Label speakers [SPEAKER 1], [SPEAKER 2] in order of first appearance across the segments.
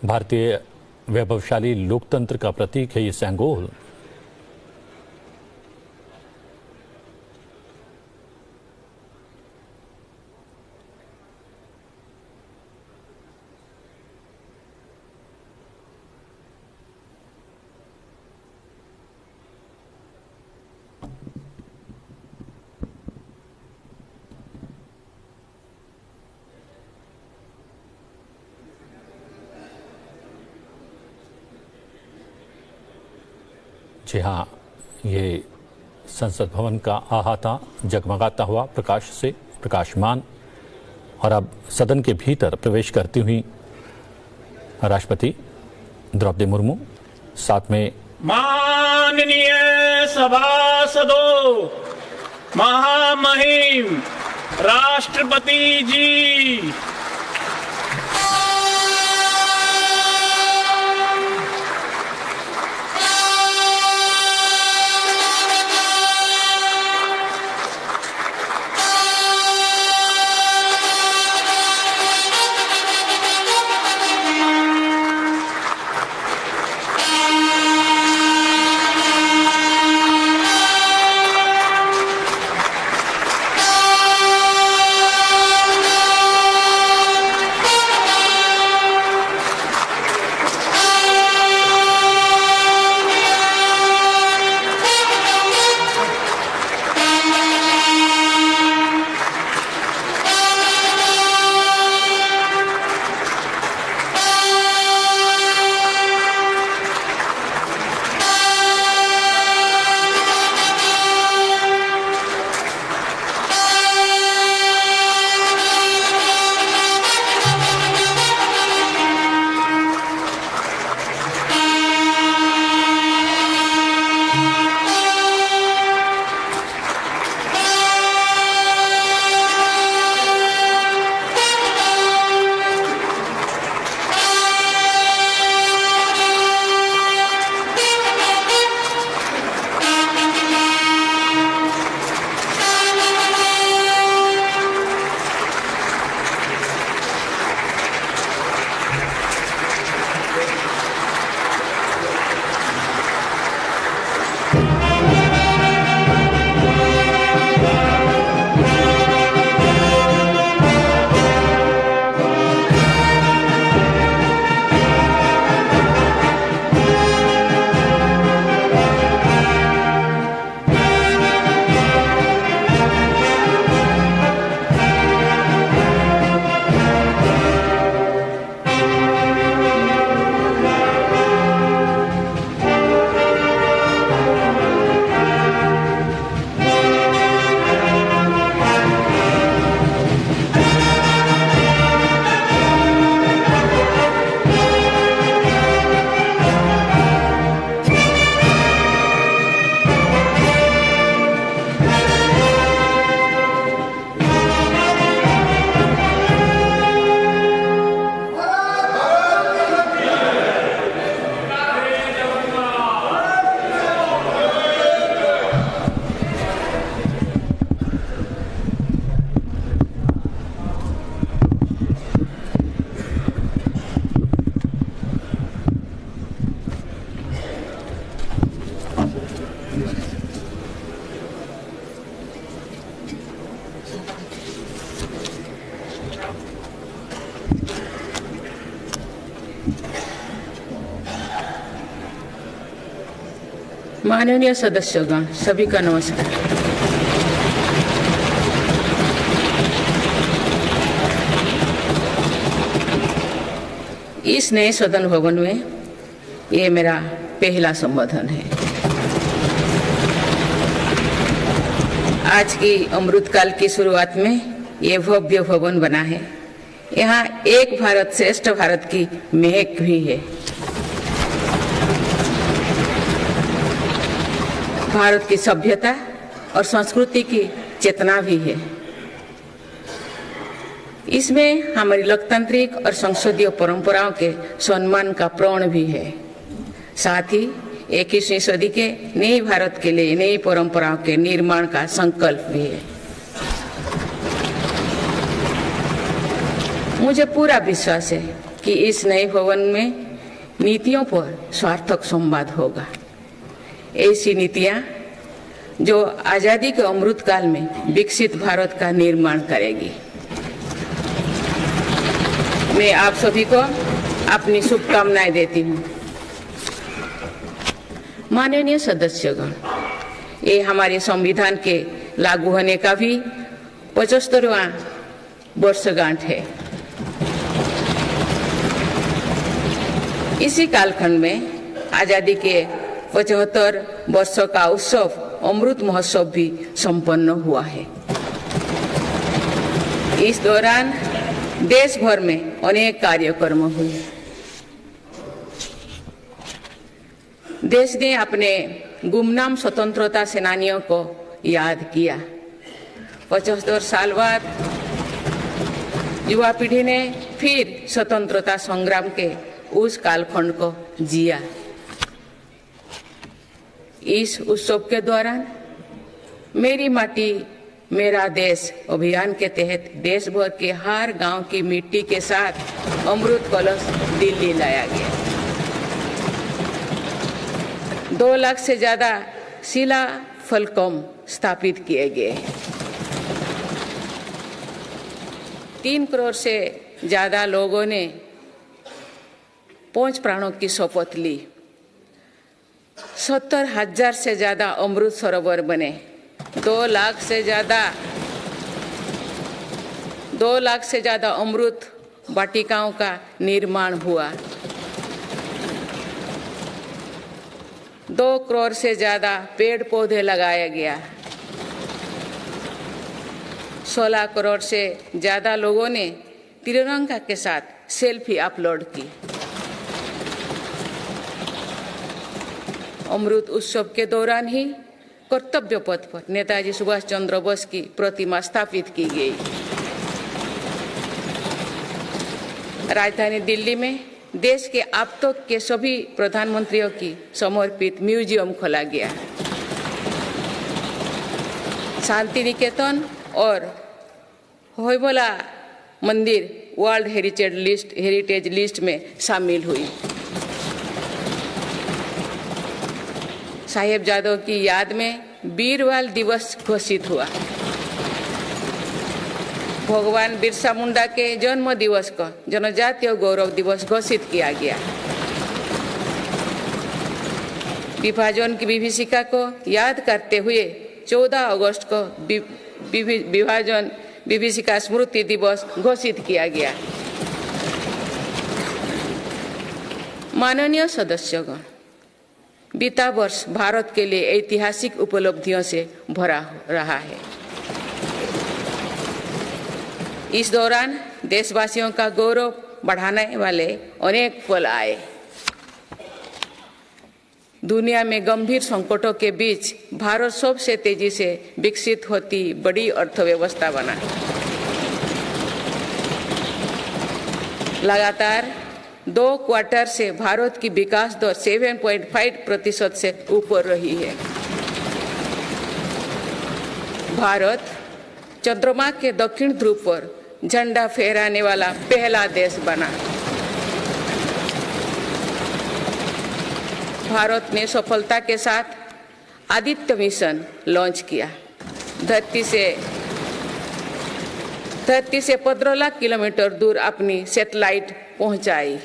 [SPEAKER 1] भारतीय वैभवशाली लोकतंत्र का प्रतीक है ये सेंगोल। जी हाँ, ये संसद भवन का अहाता जगमगाता हुआ प्रकाश से प्रकाशमान। और अब सदन के भीतर प्रवेश करती हुई राष्ट्रपति द्रौपदी मुर्मू, साथ में
[SPEAKER 2] माननीय सभासदों, महामहिम राष्ट्रपति जी,
[SPEAKER 3] माननीय सदस्यगण, सभी का नमस्कार। इस नए सदन भवन में ये मेरा पहला संबोधन है। आज की अमृतकाल की शुरुआत में ये भव्य भवन बना है। यहाँ एक भारत श्रेष्ठ भारत की महक भी है। भारत की सभ्यता और संस्कृति की चेतना भी है। इसमें हमारी लोकतांत्रिक और संसदीय परंपराओं के सम्मान का प्रण भी है। साथ ही 21वीं सदी के नए भारत के लिए नई परंपराओं के निर्माण का संकल्प भी है। मुझे पूरा विश्वास है कि इस नए भवन में नीतियों पर सार्थक संवाद होगा। ऐसी नीतियां जो आजादी के अमृत काल में विकसित भारत का निर्माण करेगी। मैं आप सभी को अपनी शुभकामनाएं देती हूँ। माननीय सदस्यगण, ये हमारे संविधान के लागू होने का भी 75वां वर्षगांठ है। इसी कालखंड में आजादी के 75 वर्षों का उत्सव अमृत महोत्सव भी संपन्न हुआ है। इस दौरान देश भर में अनेक कार्यक्रम हुए। देश ने अपने गुमनाम स्वतंत्रता सेनानियों को याद किया। 75 साल बाद युवा पीढ़ी ने फिर स्वतंत्रता संग्राम के उस कालखंड को जिया। इस उत्सव के दौरान मेरी माटी मेरा देश अभियान के तहत देश भर के हर गांव की मिट्टी के साथ अमृत कलश दिल्ली लाया गया। 2 लाख से ज्यादा शिला फलकों स्थापित किए गए। 3 करोड़ से ज्यादा लोगों ने 5 प्राणों की शपथ ली। 70,000 से ज्यादा अमृत सरोवर बने। 2 लाख से ज्यादा अमृत वाटिकाओं का निर्माण हुआ। 2 करोड़ से ज्यादा पेड़ पौधे लगाया गया। 16 करोड़ से ज्यादा लोगों ने तिरंगा के साथ सेल्फी अपलोड की। अमृत उत्सव के दौरान ही कर्तव्य पथ पर नेताजी सुभाष चंद्र बोस की प्रतिमा स्थापित की गई। राजधानी दिल्ली में देश के अब तक के सभी प्रधानमंत्रियों की समर्पित म्यूजियम खोला गया। शांति निकेतन और होयबला मंदिर वर्ल्ड हेरिटेज लिस्ट में शामिल हुई। साहिबजादों की याद में वीरवाल दिवस घोषित हुआ। भगवान बिरसा मुंडा के जन्म दिवस को जनजातीय गौरव दिवस घोषित किया गया। विभाजन की विभीषिका को याद करते हुए 14 अगस्त को विभाजन विभीषिका स्मृति दिवस घोषित किया गया। माननीय सदस्यगण, बीता वर्ष भारत के लिए ऐतिहासिक उपलब्धियों से भरा रहा है। इस दौरान देशवासियों का गौरव बढ़ाने वाले अनेक पल आए। दुनिया में गंभीर संकटों के बीच भारत सबसे तेजी से विकसित होती बड़ी अर्थव्यवस्था बना। लगातार 2 क्वार्टर से भारत की विकास दर 7.5% से ऊपर रही है। भारत चंद्रमा के दक्षिण ध्रुव पर झंडा फहराने वाला पहला देश बना। भारत ने सफलता के साथ आदित्य मिशन लॉन्च किया। धरती से 15 लाख किलोमीटर दूर अपनी सैटेलाइट पहुंचाई।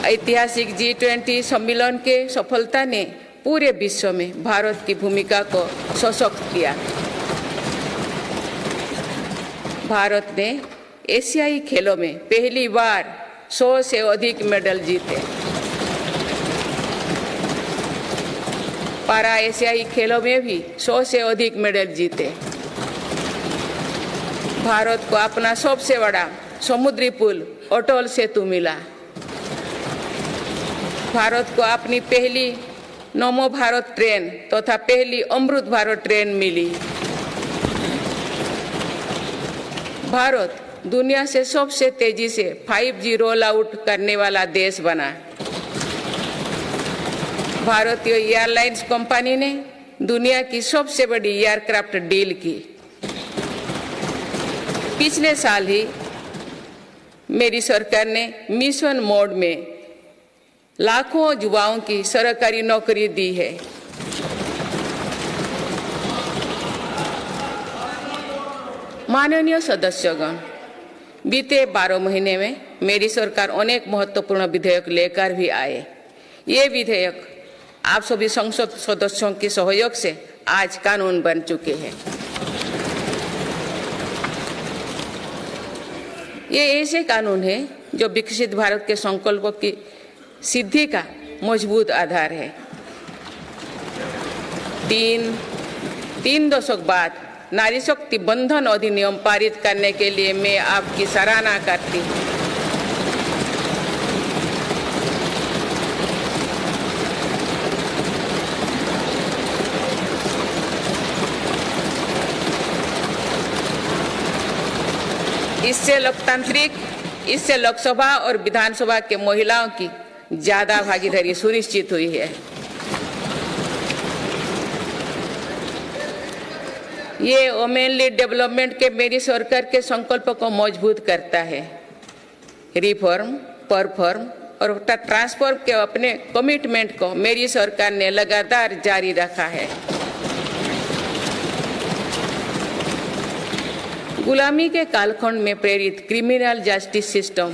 [SPEAKER 3] ऐतिहासिक G20 सम्मेलन के सफलता ने पूरे विश्व में भारत की भूमिका को सशक्त किया। भारत ने एशियाई खेलों में पहली बार 100 से अधिक मेडल जीते। पारा एशियाई खेलों में भी 100 से अधिक मेडल जीते। भारत को अपना सबसे बड़ा समुद्री पुल अटल सेतु मिला। भारत को अपनी पहली नमो भारत ट्रेन तथा पहली अमृत भारत ट्रेन मिली। भारत दुनिया से सबसे तेजी से 5G रोल आउट करने वाला देश बना। भारतीय एयरलाइंस कंपनी ने दुनिया की सबसे बड़ी एयरक्राफ्ट डील की। पिछले साल ही मेरी सरकार ने मिशन मोड में लाखों युवाओं की सरकारी नौकरी दी है। माननीय सदस्यगण, बीते 12 महीने में मेरी सरकार अनेक महत्वपूर्ण विधेयक लेकर भी आए। ये विधेयक आप सभी संसद सदस्यों के सहयोग से आज कानून बन चुके हैं। ये ऐसे कानून है जो विकसित भारत के संकल्पों की सिद्धि का मजबूत आधार है। तीन दशक बाद नारी शक्ति बंधन अधिनियम पारित करने के लिए मैं आपकी सराहना करती हूँ। इससे लोकसभा और विधानसभा के महिलाओं की ज्यादा भागीदारी सुनिश्चित हुई है। ये वुमेन लीड डेवलपमेंट के मेरी सरकार के संकल्प को मजबूत करता है। रिफॉर्म, परफॉर्म और ट्रांसफॉर्म के अपने कमिटमेंट को मेरी सरकार ने लगातार जारी रखा है। गुलामी के कालखंड में प्रेरित क्रिमिनल जस्टिस सिस्टम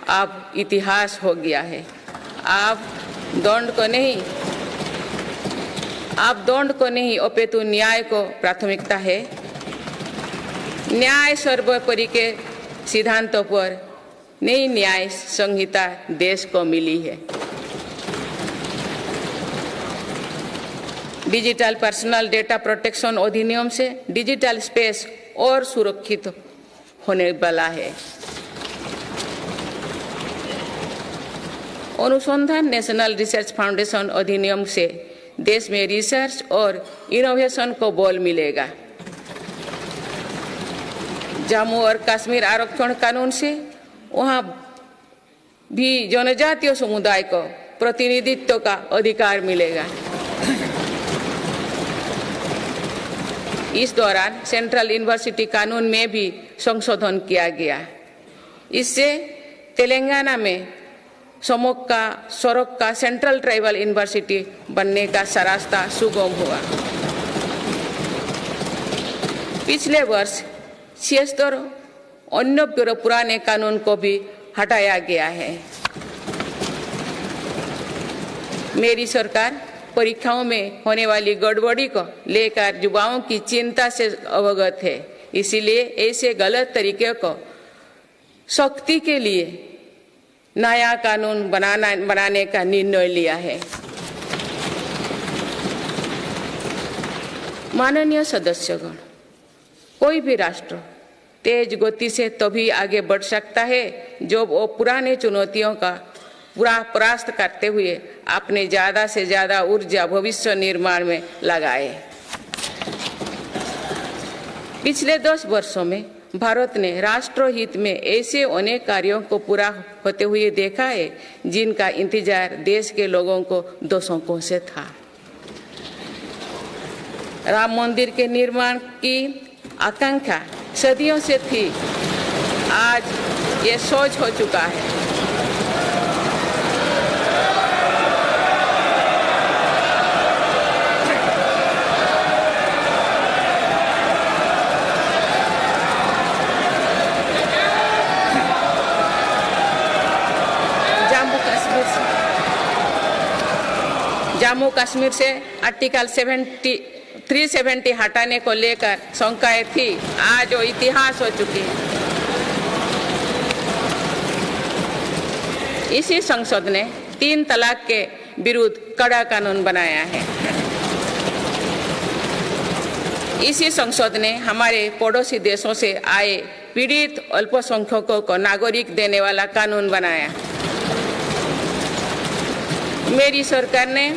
[SPEAKER 3] अब इतिहास हो गया है। आप दंड को नहीं अपितु न्याय को प्राथमिकता है। न्याय सर्वोपरि के सिद्धांतों पर नई न्याय संहिता देश को मिली है। डिजिटल पर्सनल डेटा प्रोटेक्शन अधिनियम से डिजिटल स्पेस और सुरक्षित होने वाला है। अनुसंधान नेशनल रिसर्च फाउंडेशन अधिनियम से देश में रिसर्च और इनोवेशन को बल मिलेगा। जम्मू और कश्मीर आरक्षण कानून से वहां भी जनजातीय समुदाय को प्रतिनिधित्व का अधिकार मिलेगा। इस दौरान सेंट्रल यूनिवर्सिटी कानून में भी संशोधन किया गया। इससे तेलंगाना में सरोक्का सेंट्रल ट्राइबल यूनिवर्सिटी बनने का रास्ता सुगम हुआ। पिछले वर्ष 76 अन्य पुराने कानून को भी हटाया गया है। मेरी सरकार परीक्षाओं में होने वाली गड़बड़ी को लेकर युवाओं की चिंता से अवगत है। इसीलिए ऐसे गलत तरीके को सख्ती के लिए नया कानून बनाने का निर्णय लिया है। माननीय सदस्यगण, कोई भी राष्ट्र तेज गति से तभी आगे बढ़ सकता है जब वो पुराने चुनौतियों का पूरा परास्त करते हुए अपने ज्यादा से ज्यादा ऊर्जा भविष्य निर्माण में लगाए। पिछले 10 वर्षों में भारत ने राष्ट्र हित में ऐसे अनेक कार्यों को पूरा होते हुए देखा है जिनका इंतजार देश के लोगों को दशकों से था। राम मंदिर के निर्माण की आकांक्षा सदियों से थी, आज ये सोच हो चुका है। जम्मू कश्मीर से आर्टिकल 370 हटाने को लेकर शंकाएं थी, आज वो इतिहास हो चुकी है। इसी संसद ने 3 तलाक के विरुद्ध कड़ा कानून बनाया है। इसी संसद ने हमारे पड़ोसी देशों से आए पीड़ित अल्पसंख्यकों को नागरिक देने वाला कानून बनाया। मेरी सरकार ने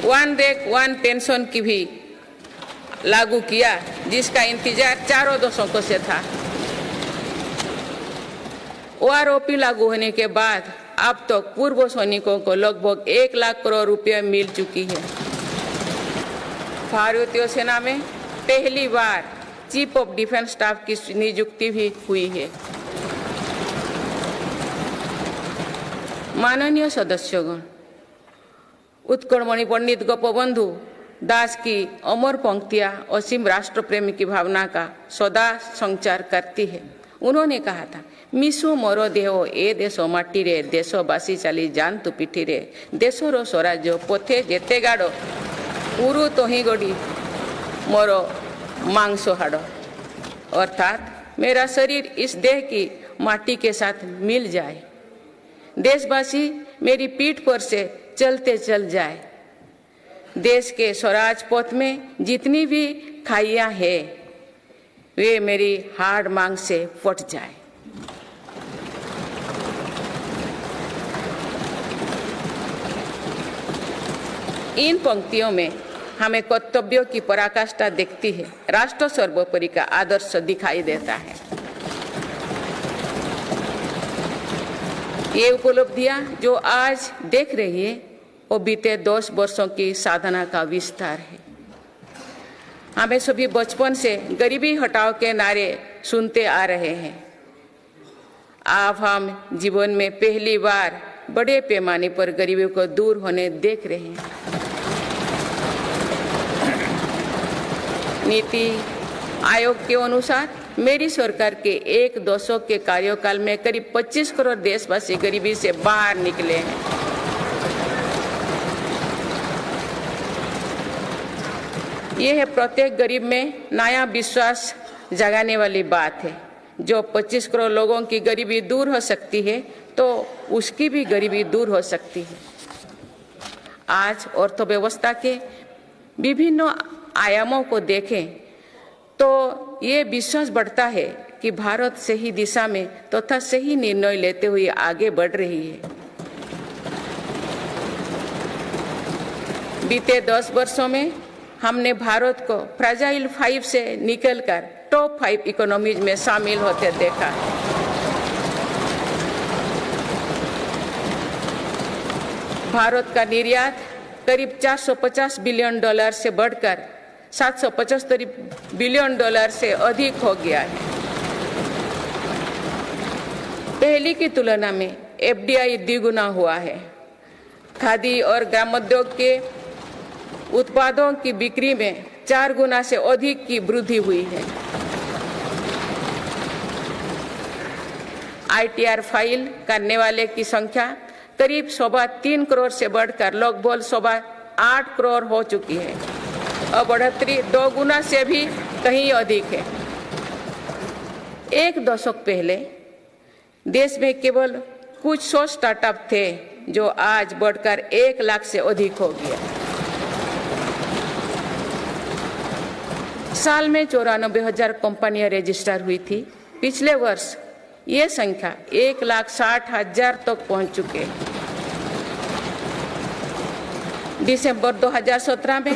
[SPEAKER 3] वन रैंक वन पेंशन की भी लागू किया, जिसका इंतजार 4 दशकों से था। ओआरओपी लागू होने के बाद अब तो पूर्व सैनिकों को लगभग 1 लाख करोड़ रुपए मिल चुकी है। भारतीय सेना में पहली बार चीफ ऑफ डिफेंस स्टाफ की नियुक्ति भी हुई है। माननीय सदस्यगण, उत्कलमणि पंडित गोपबंधु दास की अमर पंक्तियां असीम राष्ट्र प्रेम की भावना का सदा संचार करती है। उन्होंने कहा था, मिशु मोर देह ए देश माटी रे, देशवासी चली जान तू पिठी रे, देशर स्वराज्य पथे जेते गाड़, उरु तोही गड़ी मोर मांस हाड़। अर्थात मेरा शरीर इस देह की माटी के साथ मिल जाए, देशवासी मेरी पीठ पर से चलते चल जाए, देश के स्वराज पथ में जितनी भी खाइयां हैं वे मेरी हाड़ मांग से फट जाए। इन पंक्तियों में हमें कर्तव्यों की पराकाष्ठा दिखती है, राष्ट्र सर्वोपरि का आदर्श दिखाई देता है। ये उपलब्धियां जो आज देख रही है वो बीते 10 वर्षों की साधना का विस्तार है। हमें सभी बचपन से गरीबी हटाओ के नारे सुनते आ रहे हैं। अब हम जीवन में पहली बार बड़े पैमाने पर गरीबी को दूर होने देख रहे हैं। नीति आयोग के अनुसार मेरी सरकार के एक दशक के कार्यकाल में करीब 25 करोड़ देशवासी गरीबी से बाहर निकले हैं। यह है प्रत्येक गरीब में नया विश्वास जगाने वाली बात है। जो 25 करोड़ लोगों की गरीबी दूर हो सकती है तो उसकी भी गरीबी दूर हो सकती है। आज अर्थव्यवस्था के विभिन्न आयामों को देखें तो ये विश्वास बढ़ता है कि भारत सही दिशा में तथा सही निर्णय लेते हुए आगे बढ़ रही है। बीते 10 वर्षों में हमने भारत को फ्रेजाइल 5 से निकलकर टॉप 5 इकोनॉमीज में शामिल होते देखा है। भारत का निर्यात करीब $450 बिलियन से बढ़कर $775 बिलियन से अधिक हो गया है। पहले की तुलना में एफडीआई द्विगुना हुआ है। खादी और ग्रामोद्योग के उत्पादों की बिक्री में 4 गुना से अधिक की वृद्धि हुई है। आईटीआर फाइल करने वाले की संख्या करीब 3.25 करोड़ से बढ़कर लगभग 8.25 करोड़ हो चुकी है और बढ़ोतरी 2 गुना से भी कहीं अधिक है। एक दशक पहले देश में केवल कुछ 100 स्टार्टअप थे जो आज बढ़कर 1 लाख से अधिक हो गया। साल में 94,000 कंपनियां रजिस्टर हुई थी। पिछले वर्ष ये संख्या 1,60,000 तक पहुंच चुके। दिसंबर 2017 में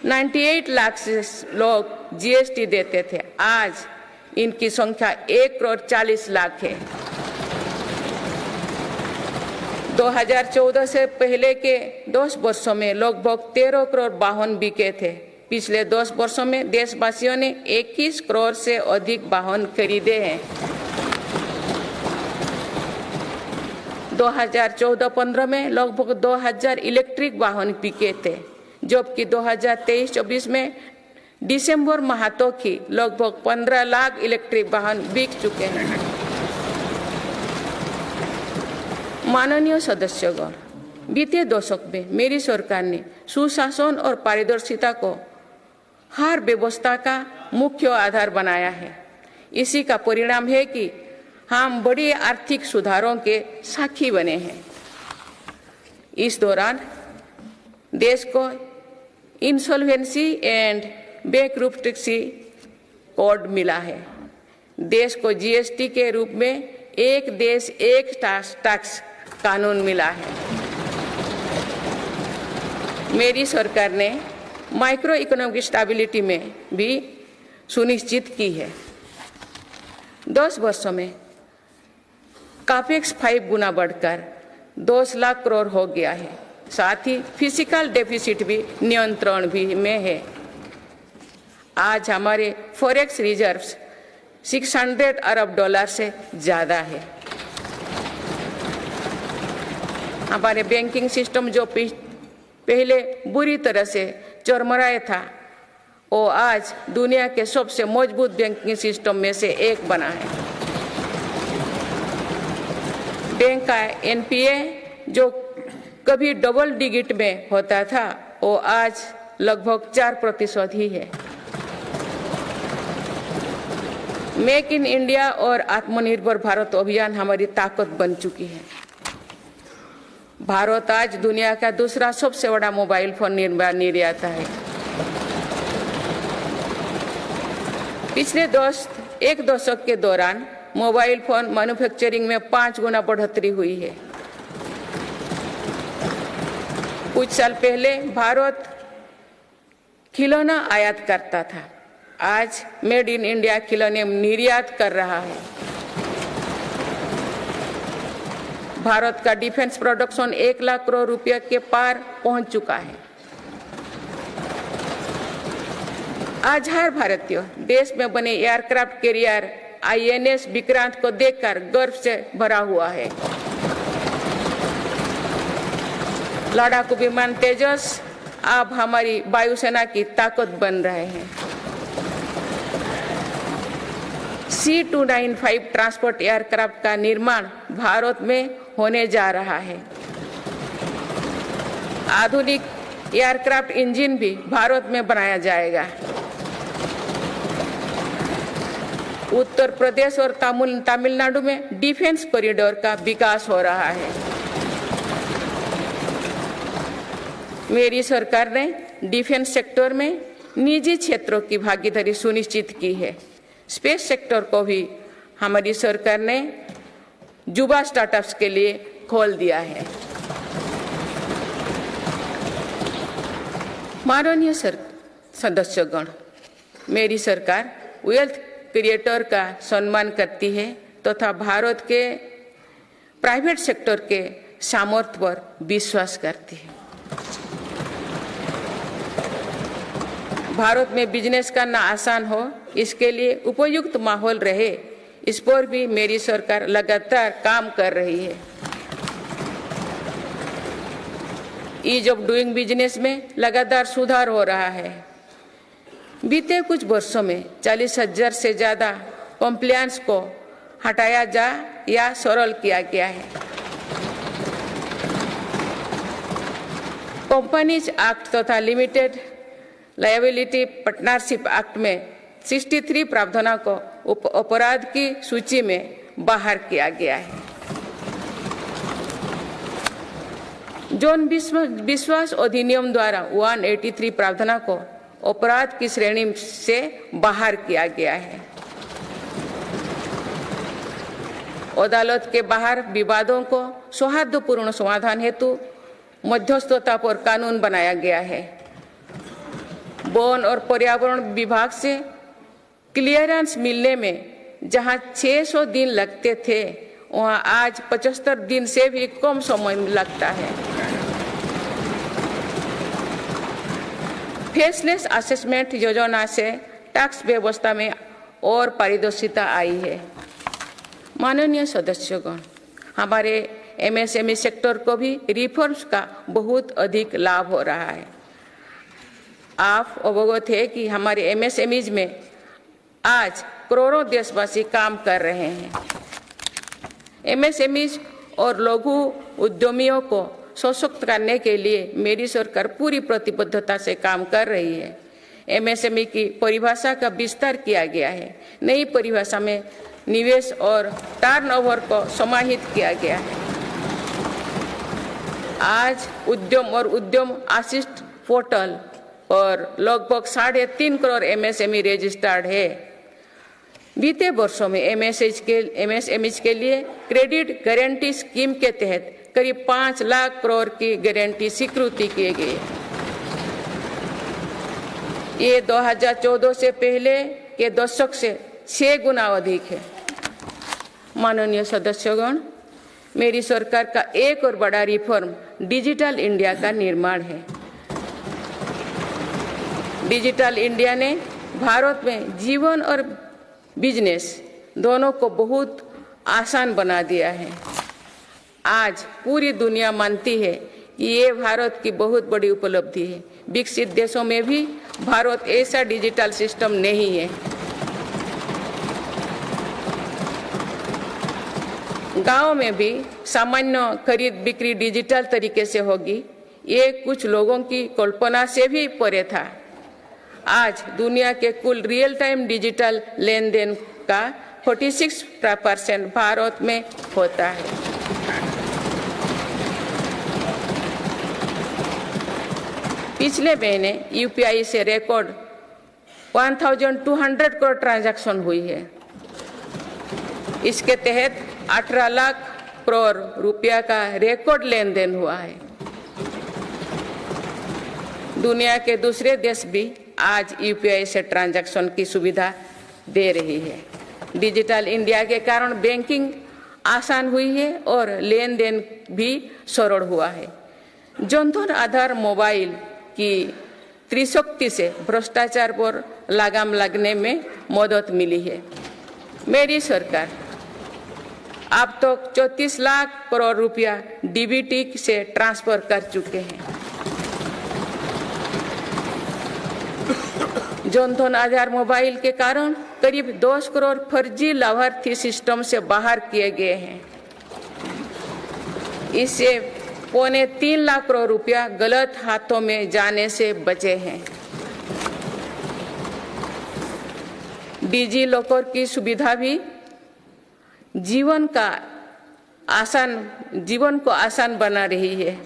[SPEAKER 3] 98 लाख से लोग जीएसटी देते थे। आज इनकी संख्या 1,40,00,000 है। 2014 से पहले के 10 वर्षों में लगभग 13 करोड़ वाहन बिके थे। पिछले 10 वर्षों में देशवासियों ने 21 करोड़ से अधिक वाहन खरीदे हैं। 2014-15 में लगभग 2000 इलेक्ट्रिक वाहन बिके थे, जबकि 2023-24 में दिसंबर माह तक ही लगभग 15 लाख इलेक्ट्रिक वाहन बिक चुके हैं। माननीय सदस्यगण, बीते दशक में मेरी सरकार ने सुशासन और पारदर्शिता को हर व्यवस्था का मुख्य आधार बनाया है। इसी का परिणाम है कि हम बड़े आर्थिक सुधारों के साक्षी बने हैं। इस दौरान देश को इंसॉल्वेंसी एंड बैंकरप्सी कोड मिला है। देश को जीएसटी के रूप में एक देश एक टैक्स कानून मिला है। मेरी सरकार ने माइक्रो इकोनॉमिक स्टेबिलिटी में भी सुनिश्चित की है। 10 वर्षों में कैपेक्स 5 गुना बढ़कर 10 लाख करोड़ हो गया है। साथ ही फिजिकल डेफिसिट भी नियंत्रण भी में है। आज हमारे फॉरेक्स रिजर्व्स $600 अरब से ज्यादा है। हमारे बैंकिंग सिस्टम जो पहले बुरी तरह से चरमराया था, वो आज दुनिया के सबसे मजबूत बैंकिंग सिस्टम में से एक बना है। बैंक का एनपीए जो कभी डबल डिजिट में होता था, वो आज लगभग 4% ही है। मेक इन इंडिया और आत्मनिर्भर भारत अभियान हमारी ताकत बन चुकी है। भारत आज दुनिया का दूसरा सबसे बड़ा मोबाइल फोन निर्माता है। पिछले एक दशक के दौरान मोबाइल फोन मैन्युफैक्चरिंग में 5 गुना बढ़ोतरी हुई है। कुछ साल पहले भारत खिलौना आयात करता था, आज मेड इन इंडिया खिलौने निर्यात कर रहा है। भारत का डिफेंस प्रोडक्शन 1 लाख करोड़ रुपए के पार पहुंच चुका है। आज हर भारतीय देश में बने एयरक्राफ्ट कैरियर आईएनएस विक्रांत को देखकर गर्व से भरा हुआ है। लड़ाकू विमान तेजस अब हमारी वायुसेना की ताकत बन रहे हैं। C295 ट्रांसपोर्ट एयरक्राफ्ट का निर्माण भारत में होने जा रहा है। आधुनिक एयरक्राफ्ट इंजन भी भारत में बनाया जाएगा। उत्तर प्रदेश और तमिलनाडु में डिफेंस कॉरिडोर का विकास हो रहा है। मेरी सरकार ने डिफेंस सेक्टर में निजी क्षेत्रों की भागीदारी सुनिश्चित की है। स्पेस सेक्टर को भी हमारी सरकार ने युवा स्टार्टअप्स के लिए खोल दिया है। माननीय सदस्यगण, मेरी सरकार वेल्थ क्रिएटर का सम्मान करती है तथा भारत के प्राइवेट सेक्टर के सामर्थ्य पर विश्वास करती है। भारत में बिजनेस करना आसान हो, इसके लिए उपयुक्त माहौल रहे, इस पर भी मेरी सरकार लगातार काम कर रही है। ईज ऑफ डूइंग बिजनेस में लगातार सुधार हो रहा है। बीते कुछ वर्षों में 40,000 से ज्यादा कॉम्प्लायंस को हटाया जा या सरल किया गया है। कंपनीज एक्ट तथा लिमिटेड लायबिलिटी पार्टनरशिप एक्ट में 63 प्रावधानों को अपराध की सूची में बाहर किया गया है। जौन विश्वास अधिनियम द्वारा 183 प्रावधानों को अपराध की श्रेणी से बाहर किया गया है। अदालत के बाहर विवादों को सौहार्दपूर्ण समाधान हेतु मध्यस्थता पर कानून बनाया गया है। वन और पर्यावरण विभाग से क्लियरेंस मिलने में जहां 600 दिन लगते थे, वहां आज 75 दिन से भी कम समय लगता है। फेसलेस असेसमेंट योजना से टैक्स व्यवस्था में और पारदर्शिता आई है। माननीय सदस्यगण, हमारे एमएसएमई सेक्टर को भी रिफॉर्म्स का बहुत अधिक लाभ हो रहा है। आप अवगत है कि हमारे एमएसएमईज में आज करोड़ों देशवासी काम कर रहे हैं। एमएसएमईज और लघु उद्यमियों को सशक्त करने के लिए मेरी सरकार पूरी प्रतिबद्धता से काम कर रही है। एमएसएमई की परिभाषा का विस्तार किया गया है। नई परिभाषा में निवेश और टर्नओवर को समाहित किया गया है। आज उद्यम और उद्यम असिस्ट पोर्टल और लगभग 3.5 करोड़ एमएसएमई रजिस्टर्ड है। बीते वर्षों में एमएसएमईज के लिए क्रेडिट गारंटी स्कीम के तहत करीब 5 लाख करोड़ की गारंटी स्वीकृति किए गए। ये 2014 से पहले के दशक से 6 गुना अधिक है। माननीय सदस्यगण, मेरी सरकार का एक और बड़ा रिफॉर्म डिजिटल इंडिया का निर्माण है। डिजिटल इंडिया ने भारत में जीवन और बिजनेस दोनों को बहुत आसान बना दिया है। आज पूरी दुनिया मानती है कि ये भारत की बहुत बड़ी उपलब्धि है। विकसित देशों में भी भारत ऐसा डिजिटल सिस्टम नहीं है। गांव में भी सामान्य खरीद बिक्री डिजिटल तरीके से होगी, ये कुछ लोगों की कल्पना से भी परे था। आज दुनिया के कुल रियल टाइम डिजिटल लेन देन का 46% भारत में होता है। पिछले महीने यूपीआई से रिकॉर्ड 1200 करोड़ ट्रांजैक्शन हुई है। इसके तहत 18 लाख करोड़ रुपया का रिकॉर्ड लेन देन हुआ है। दुनिया के दूसरे देश भी आज यूपीआई से ट्रांजैक्शन की सुविधा दे रही है। डिजिटल इंडिया के कारण बैंकिंग आसान हुई है और लेन देन भी सरल हुआ है। जनधन आधार मोबाइल की त्रिशक्ति से भ्रष्टाचार पर लगाम लगने में मदद मिली है। मेरी सरकार अब तक 34 लाख करोड़ रुपया डीबीटी से ट्रांसफर कर चुके हैं। जनधन आधार मोबाइल के कारण करीब 10 करोड़ फर्जी लाभार्थी सिस्टम से बाहर किए गए हैं। इससे 2.25 लाख करोड़ रुपया गलत हाथों में जाने से बचे हैं। डिजी लॉकर की सुविधा भी जीवन को आसान बना रही है।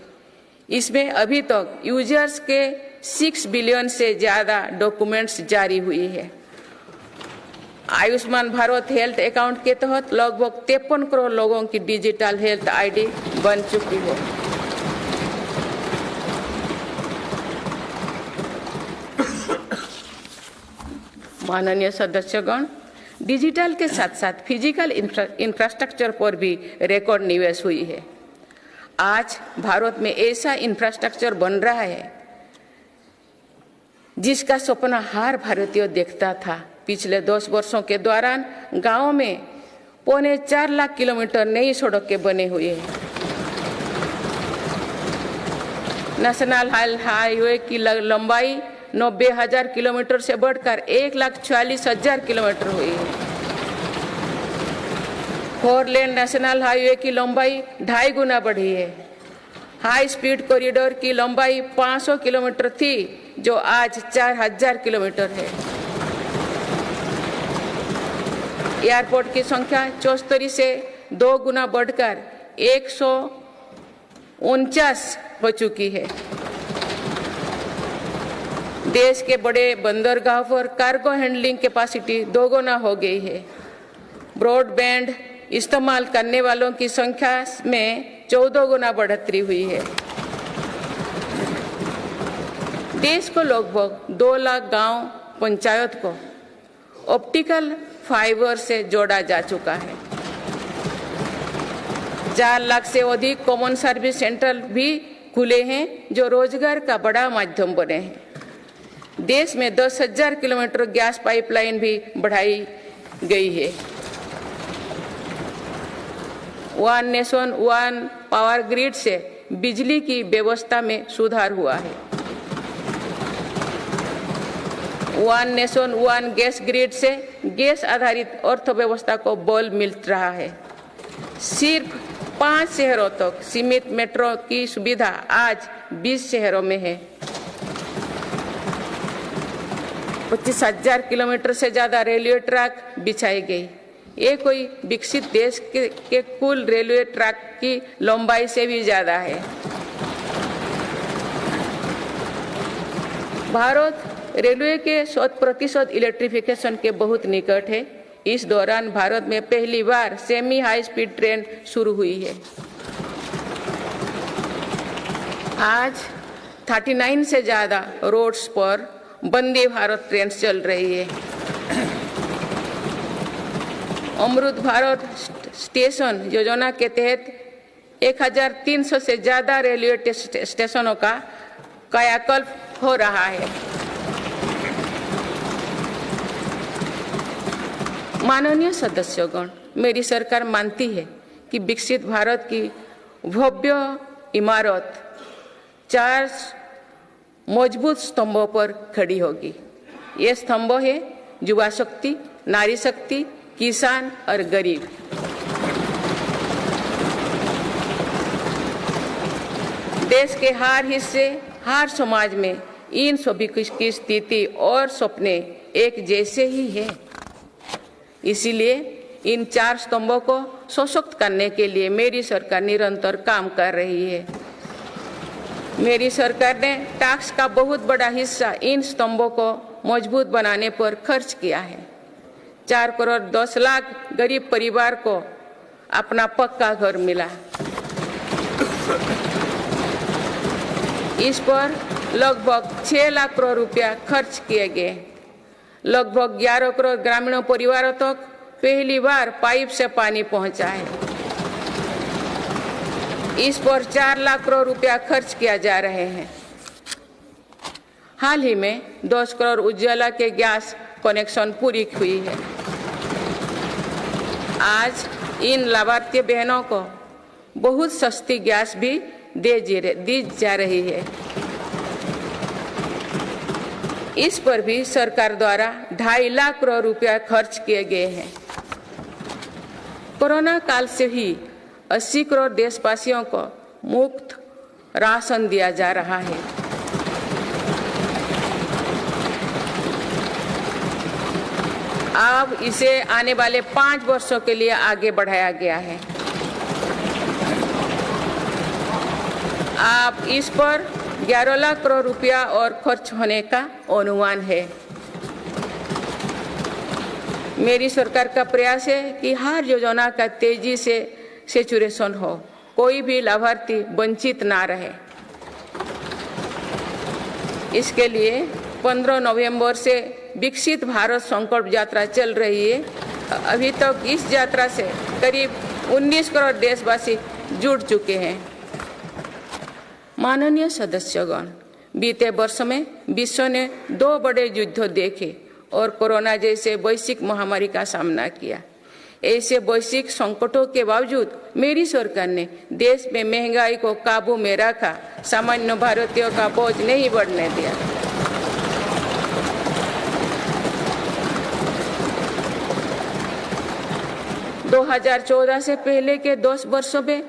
[SPEAKER 3] इसमें अभी तक यूजर्स के 6 बिलियन से ज्यादा डॉक्यूमेंट्स जारी हुई है। आयुष्मान भारत हेल्थ अकाउंट के तहत लगभग 53 करोड़ लोगों की डिजिटल हेल्थ आईडी बन चुकी है। माननीय सदस्यगण, डिजिटल के साथ साथ फिजिकल इंफ्रास्ट्रक्चर पर भी रिकॉर्ड निवेश हुई है। आज भारत में ऐसा इंफ्रास्ट्रक्चर बन रहा है जिसका सपना हर भारतीय देखता था। पिछले 10 वर्षों के दौरान गांवों में 4.25 लाख किलोमीटर नई सड़कें बने हुए हैं। नेशनल हाईवे की लंबाई 90,000 किलोमीटर से बढ़कर 1,40,000 किलोमीटर हुई है। 4 लेन नेशनल हाईवे की लंबाई 2.5 गुना बढ़ी है। हाई स्पीड कॉरिडोर की लंबाई 500 किलोमीटर थी, जो आज 4,000 किलोमीटर है। एयरपोर्ट की संख्या 74 से 2 गुना बढ़कर 149 हो चुकी है। देश के बड़े बंदरगाह पर कार्गो हैंडलिंग कैपेसिटी 2 गुना हो गई है। ब्रॉडबैंड इस्तेमाल करने वालों की संख्या में 14 गुना बढ़ोतरी हुई है। देश को लगभग 2 लाख गांव पंचायत को ऑप्टिकल फाइबर से जोड़ा जा चुका है। 4 लाख से अधिक कॉमन सर्विस सेंटर भी खुले हैं, जो रोजगार का बड़ा माध्यम बने हैं। देश में 10,000 किलोमीटर गैस पाइपलाइन भी बढ़ाई गई है। One nation one power grid से बिजली की व्यवस्था में सुधार हुआ है। One nation one gas grid से गैस आधारित अर्थव्यवस्था को बल मिल रहा है। सिर्फ 5 शहरों तक सीमित मेट्रो की सुविधा आज 20 शहरों में है। 25,000 किलोमीटर से ज्यादा रेलवे ट्रैक बिछाई गई। ये कोई विकसित देश के कुल रेलवे ट्रैक की लंबाई से भी ज्यादा है। भारत रेलवे के 100% इलेक्ट्रिफिकेशन के बहुत निकट है। इस दौरान भारत में पहली बार सेमी हाई स्पीड ट्रेन शुरू हुई है। आज 39 से ज्यादा रोड्स पर वंदे भारत ट्रेन चल रही है। अमृत भारत स्टेशन योजना के तहत 1,300 से ज्यादा रेलवे स्टेशनों का कायाकल्प हो रहा है। माननीय सदस्यगण, मेरी सरकार मानती है कि विकसित भारत की भव्य इमारत 4 मजबूत स्तंभों पर खड़ी होगी। ये स्तंभ है युवा शक्ति, नारी शक्ति, किसान और गरीब। देश के हर हिस्से, हर समाज में इन सभी की स्थिति और सपने एक जैसे ही है। इसीलिए इन 4 स्तंभों को सशक्त करने के लिए मेरी सरकार निरंतर काम कर रही है। मेरी सरकार ने टैक्स का बहुत बड़ा हिस्सा इन स्तंभों को मजबूत बनाने पर खर्च किया है। 4 करोड़ 10 लाख गरीब परिवार को अपना पक्का घर मिला। इस पर लगभग 6 लाख करोड़ रुपया खर्च किए गए। लगभग 11 करोड़ ग्रामीण परिवारों तक पहली बार पाइप से पानी पहुंचा है। इस पर 4 लाख करोड़ रुपया खर्च किया जा रहे हैं। हाल ही में 10 करोड़ उज्ज्वला के गैस कनेक्शन पूरी हुई है। आज इन लाभार्थी बहनों को बहुत सस्ती गैस भी दी जा रही है। इस पर भी सरकार द्वारा 2.5 लाख करोड़ रुपया खर्च किए गए हैं। कोरोना काल से ही 80 करोड़ देशवासियों को मुफ्त राशन दिया जा रहा है। अब इसे आने वाले 5 वर्षों के लिए आगे बढ़ाया गया है। अब इस पर 11 लाख करोड़ रुपया और खर्च होने का अनुमान है। मेरी सरकार का प्रयास है कि हर योजना का तेजी से सैचुरेशन हो, कोई भी लाभार्थी वंचित ना रहे। इसके लिए 15 नवंबर से विकसित भारत संकल्प यात्रा चल रही है। अभी तक इस यात्रा से करीब 19 करोड़ देशवासी जुड़ चुके हैं। माननीय सदस्यगण, बीते वर्ष में विश्व ने 2 बड़े युद्ध देखे और कोरोना जैसे वैश्विक महामारी का सामना किया। ऐसे वैश्विक संकटों के बावजूद मेरी सरकार ने देश में महंगाई को काबू में रखा, सामान्य भारतीयों का बोझ नहीं बढ़ने दिया। दो 2014 से पहले के 10 वर्षों में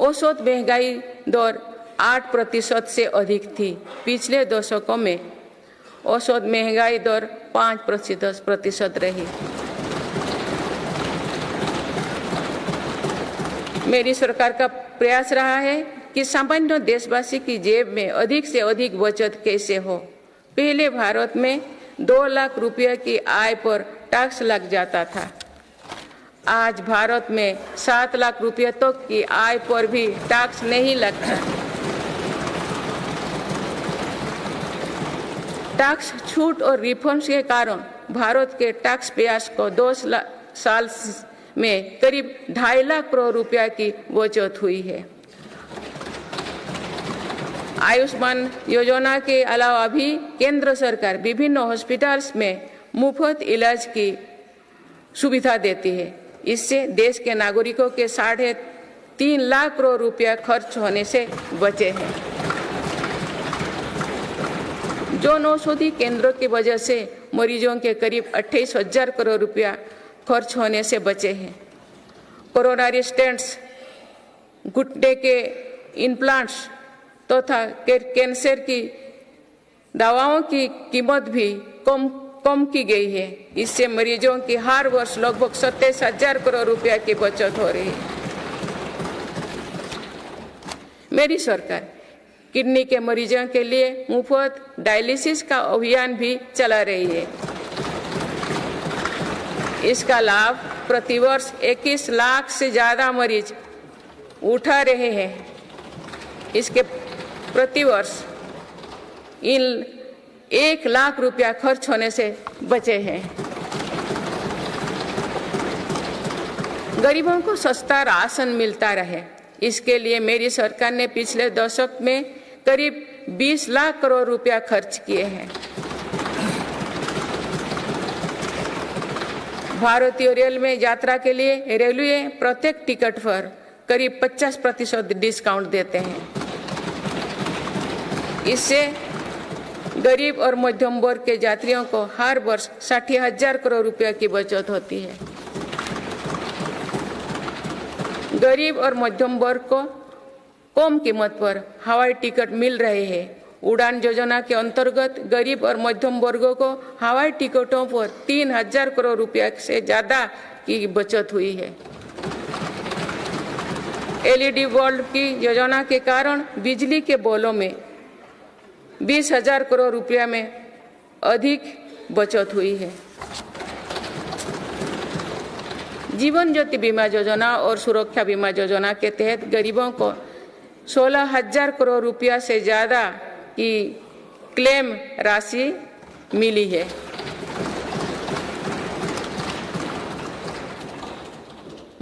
[SPEAKER 3] औसत महंगाई दर 8% से अधिक थी। पिछले दशकों में औसत महंगाई दर 5% रही। मेरी सरकार का प्रयास रहा है कि सामान्य देशवासी की जेब में अधिक से अधिक बचत कैसे हो। पहले भारत में 2 लाख रुपये की आय पर टैक्स लग जाता था। आज भारत में 7 लाख रुपये तक की आय पर भी टैक्स नहीं लगता। टैक्स छूट और रिफंड्स के कारण भारत के टैक्स पेयर्स को 2 साल में करीब 2.5 लाख करोड़ रुपया की बचत हुई है। आयुष्मान योजना के अलावा भी केंद्र सरकार विभिन्न हॉस्पिटल्स में मुफ्त इलाज की सुविधा देती है। इससे देश के नागरिकों के 3.5 लाख करोड़ रुपया खर्च होने से बचे हैं। जन औषधि केंद्रों की वजह से मरीजों के करीब 28,000 करोड़ रुपया खर्च होने से बचे हैं। कोरोनरी स्टेंट्स, घुटने के इम्प्लांट्स तथा कैंसर की दवाओं की कीमत भी कम की गई है। इससे मरीजों की हर वर्ष लगभग 27,000 करोड़ रुपया की बचत हो रही है। मेरी सरकार किडनी के मरीजों के लिए मुफ्त डायलिसिस का अभियान भी चला रही है। इसका लाभ प्रतिवर्ष 21 लाख से ज्यादा मरीज उठा रहे हैं। इसके प्रतिवर्ष इन 1 लाख रुपया खर्च होने से बचे हैं। गरीबों को सस्ता राशन मिलता रहे, इसके लिए मेरी सरकार ने पिछले दशक में करीब 20 लाख करोड़ रुपया खर्च किए हैं। भारतीय रेल में यात्रा के लिए रेलवे प्रत्येक टिकट पर करीब 50% डिस्काउंट देते हैं। इससे गरीब और मध्यम वर्ग के यात्रियों को हर वर्ष 60,000 करोड़ रुपया की बचत होती है। गरीब और मध्यम वर्ग को कम कीमत पर हवाई टिकट मिल रहे हैं। उड़ान योजना के अंतर्गत गरीब और मध्यम वर्गों को हवाई टिकटों पर 3,000 करोड़ रुपया से ज्यादा की बचत हुई है। LED बल्ब की योजना के कारण बिजली के बिलों में 20,000 करोड़ रुपया में अधिक बचत हुई है। जीवन ज्योति बीमा योजना और सुरक्षा बीमा योजना के तहत गरीबों को 16,000 करोड़ रुपया से ज्यादा की क्लेम राशि मिली है।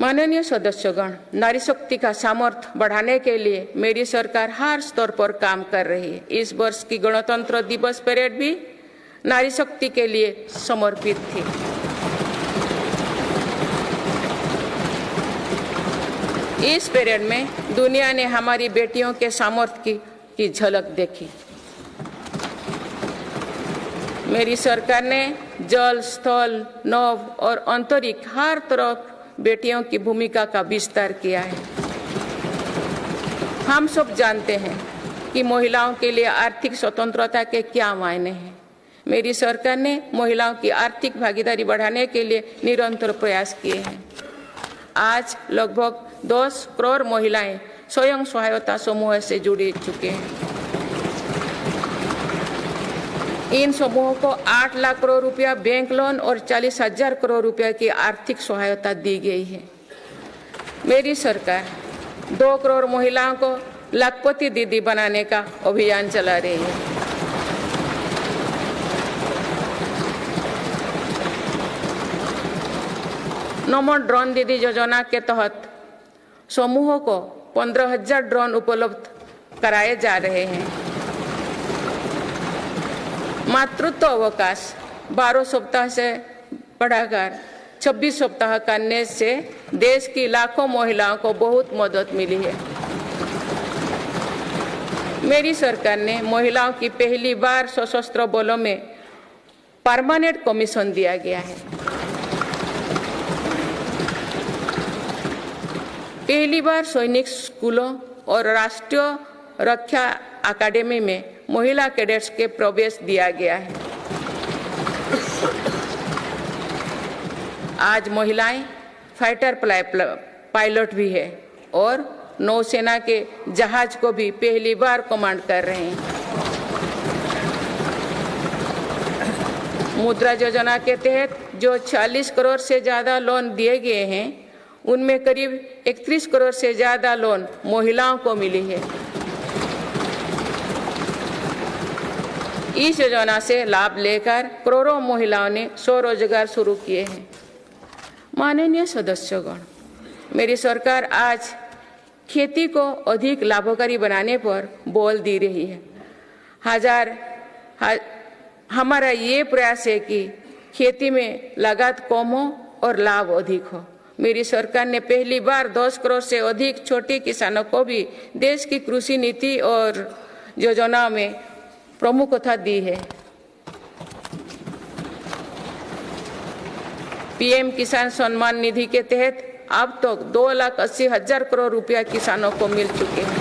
[SPEAKER 3] माननीय सदस्यगण, नारी शक्ति का सामर्थ्य बढ़ाने के लिए मेरी सरकार हर स्तर पर काम कर रही है। इस वर्ष की गणतंत्र दिवस परेड भी नारी शक्ति के लिए समर्पित थी। इस परेड में दुनिया ने हमारी बेटियों के सामर्थ्य की झलक देखी। मेरी सरकार ने जल, स्थल, नभ और अंतरिक्ष हर तरफ बेटियों की भूमिका का विस्तार किया है। हम सब जानते हैं कि महिलाओं के लिए आर्थिक स्वतंत्रता के क्या मायने हैं। मेरी सरकार ने महिलाओं की आर्थिक भागीदारी बढ़ाने के लिए निरंतर प्रयास किए हैं। आज लगभग 10 करोड़ महिलाएं स्वयं सहायता समूह से जुड़ चुके हैं। इन समूहों को 8 लाख करोड़ रुपया बैंक लोन और 40,000 करोड़ रुपया की आर्थिक सहायता दी गई है। मेरी सरकार 2 करोड़ महिलाओं को लाखपति दीदी बनाने का अभियान चला रही है। नमो ड्रोन दीदी योजना के तहत समूहों को 15,000 ड्रोन उपलब्ध कराए जा रहे हैं। मातृत्व अवकाश 12 सप्ताह से बढ़ाकर 26 सप्ताह करने से देश की लाखों महिलाओं को बहुत मदद मिली है। मेरी सरकार ने महिलाओं की पहली बार सशस्त्र बलों में परमानेंट कमीशन दिया गया है। पहली बार सैनिक स्कूलों और राष्ट्रीय रक्षा अकादमी में महिला कैडेट्स के प्रवेश दिया गया है। आज महिलाएं फाइटर पायलट भी है और नौसेना के जहाज को भी पहली बार कमांड कर रहे हैं। मुद्रा योजना के तहत जो 40 करोड़ से ज्यादा लोन दिए गए हैं, उनमें करीब 31 करोड़ से ज्यादा लोन महिलाओं को मिली है। इस योजना से लाभ लेकर करोड़ों महिलाओं ने स्वरोजगार शुरू किए हैं। माननीय सदस्यगण, मेरी सरकार आज खेती को अधिक लाभकारी बनाने पर बल दे रही है। हमारा ये प्रयास है कि खेती में लागत कम हो और लाभ अधिक हो। मेरी सरकार ने पहली बार 10 करोड़ से अधिक छोटे किसानों को भी देश की कृषि नीति और योजना में प्रमुखता दी है। PM किसान सम्मान निधि के तहत अब तक 2,80,000 करोड़ रुपया किसानों को मिल चुके हैं।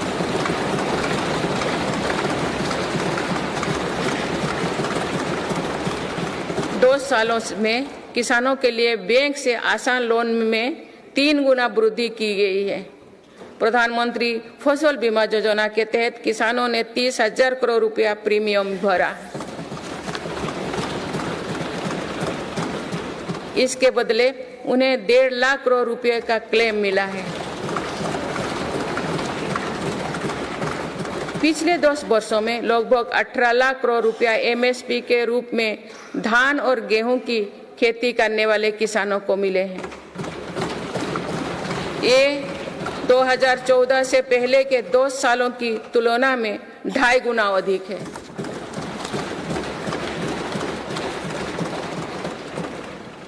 [SPEAKER 3] दो सालों में किसानों के लिए बैंक से आसान लोन में 3 गुना वृद्धि की गई है। प्रधानमंत्री फसल बीमा योजना के तहत किसानों ने 30,000 करोड़ रुपया प्रीमियम भरा। इसके बदले उन्हें 1.5 लाख करोड़ रुपए का क्लेम मिला है। पिछले 10 वर्षों में लगभग 18 लाख करोड़ रुपया MSP के रूप में धान और गेहूं की खेती करने वाले किसानों को मिले हैं। ये 2014 से पहले के 2 सालों की तुलना में 2.5 गुना अधिक है।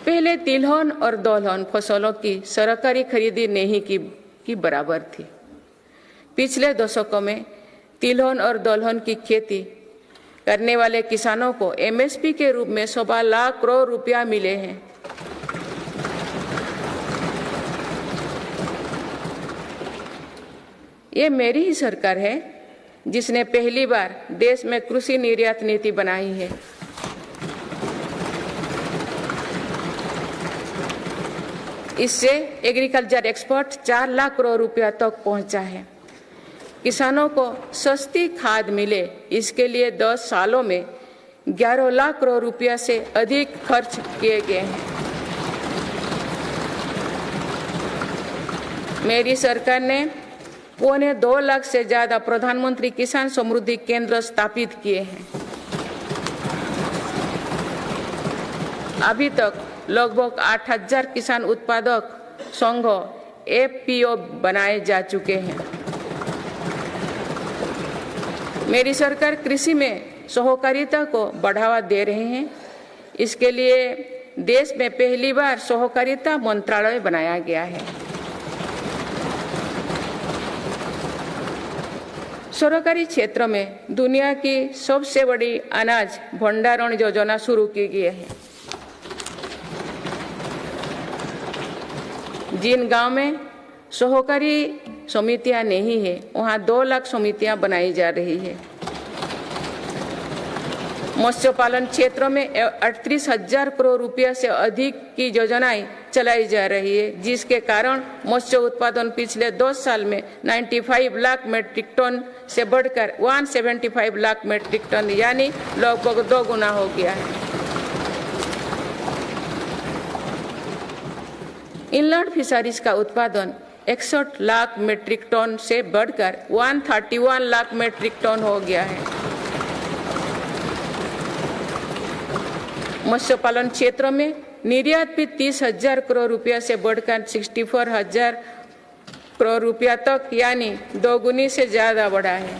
[SPEAKER 3] पहले तिलहन और दलहन फसलों की सरकारी खरीदी नहीं की बराबर थी। पिछले दशकों में तिलहन और दलहन की खेती करने वाले किसानों को एमएसपी के रूप में 1.25 लाख करोड़ रुपया मिले हैं। ये मेरी ही सरकार है जिसने पहली बार देश में कृषि निर्यात नीति बनाई है। इससे एग्रीकल्चर एक्सपोर्ट 4 लाख करोड़ रुपया तक पहुंचा है। किसानों को सस्ती खाद मिले, इसके लिए 10 सालों में 11 लाख करोड़ रुपया से अधिक खर्च किए गए हैं। मेरी सरकार ने 1.25 लाख से ज्यादा प्रधानमंत्री किसान समृद्धि केंद्र स्थापित किए हैं। अभी तक लगभग 8,000 किसान उत्पादक संघ एफपीओ बनाए जा चुके हैं। मेरी सरकार कृषि में सहकारिता को बढ़ावा दे रहे हैं। इसके लिए देश में पहली बार सहकारिता मंत्रालय बनाया गया है। सरकारी क्षेत्र में दुनिया की सबसे बड़ी अनाज भंडारण योजना शुरू की गई है। जिन गांव में सहकारी समितियां नहीं है, वहां 2 लाख समितियां बनाई जा रही है। मत्स्य पालन क्षेत्र में 38,000 करोड़ रुपया से अधिक की योजनाएं चलाई जा रही है, जिसके कारण मत्स्य उत्पादन पिछले 10 साल में 95 लाख मीट्रिक टन से बढ़कर 175 लाख मीट्रिक टन यानी लगभग 2 गुना हो गया है। इनलैंड फिशरीज का उत्पादन 61 लाख मीट्रिक टन से बढ़कर 131 लाख मीट्रिक टन हो गया है। मत्स्य पालन क्षेत्र में निर्यात भी 30,000 करोड़ रुपया से बढ़कर 64,000 करोड़ रुपया तक यानी 2 गुनी से ज्यादा बढ़ा है।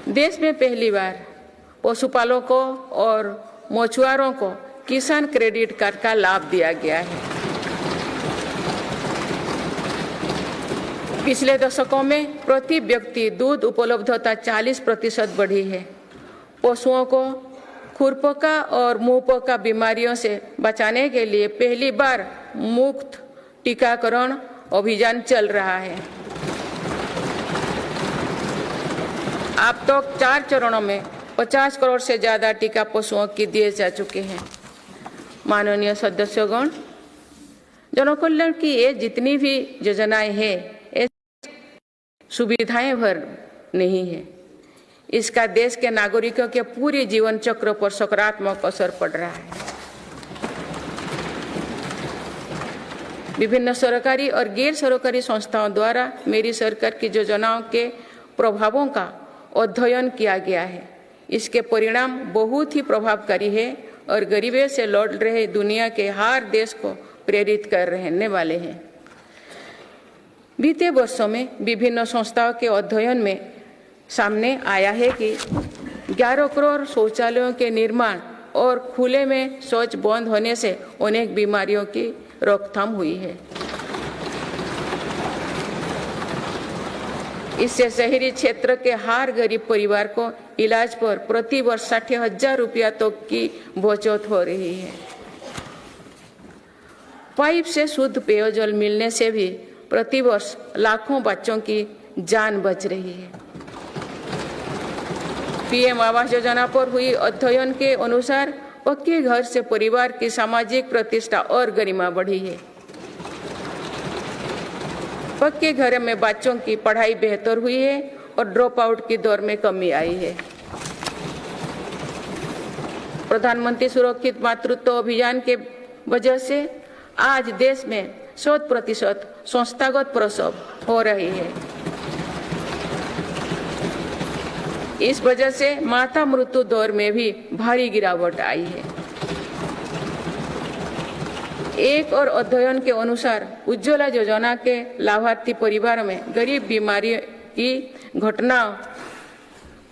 [SPEAKER 3] देश में पहली बार पशुपालकों और मछुआरों को किसान क्रेडिट कार्ड का लाभ दिया गया है। पिछले दशकों में प्रति व्यक्ति दूध उपलब्धता 40% बढ़ी है। पशुओं को खुरपका और मुंहपका बीमारियों से बचाने के लिए पहली बार मुफ्त टीकाकरण अभियान चल रहा है। अब तक 4 चरणों में 50 करोड़ से ज्यादा टीका पशुओं की दिए जा चुके हैं। माननीय सदस्यगण, जनकल्याण की ये जितनी भी योजनाएं हैं, ये सुविधाएं भर नहीं है। इसका देश के नागरिकों के पूरे जीवन चक्र पर सकारात्मक असर पड़ रहा है। विभिन्न सरकारी और गैर सरकारी संस्थाओं द्वारा मेरी सरकार की योजनाओं के प्रभावों का अध्ययन किया गया है। इसके परिणाम बहुत ही प्रभावकारी है और गरीबी से लड़ रहे दुनिया के हर देश को प्रेरित कर रहने वाले हैं। बीते वर्षों में विभिन्न संस्थाओं के अध्ययन में सामने आया है कि 11 करोड़ शौचालयों के निर्माण और खुले में शौच बंद होने से अनेक बीमारियों की रोकथाम हुई है। इससे शहरी क्षेत्र के हर गरीब परिवार को इलाज पर प्रति वर्ष 60,000 रुपया तक की बचत हो रही है। पाइप से शुद्ध पेयजल मिलने से भी प्रति वर्ष लाखों बच्चों की जान बच रही है। पीएम आवास योजना पर हुई अध्ययन के अनुसार पक्के घर से परिवार की सामाजिक प्रतिष्ठा और गरिमा बढ़ी है। पक्के घर में बच्चों की पढ़ाई बेहतर हुई है और ड्रॉप आउट की दर में कमी आई है। प्रधानमंत्री सुरक्षित मातृत्व अभियान के वजह से आज देश में 100% संस्थागत प्रसव हो रही है। इस वजह से माता मृत्यु दर में भी भारी गिरावट आई है। एक और अध्ययन के अनुसार उज्ज्वला योजना के लाभार्थी परिवारों में गरीब बीमारी की घटनाओं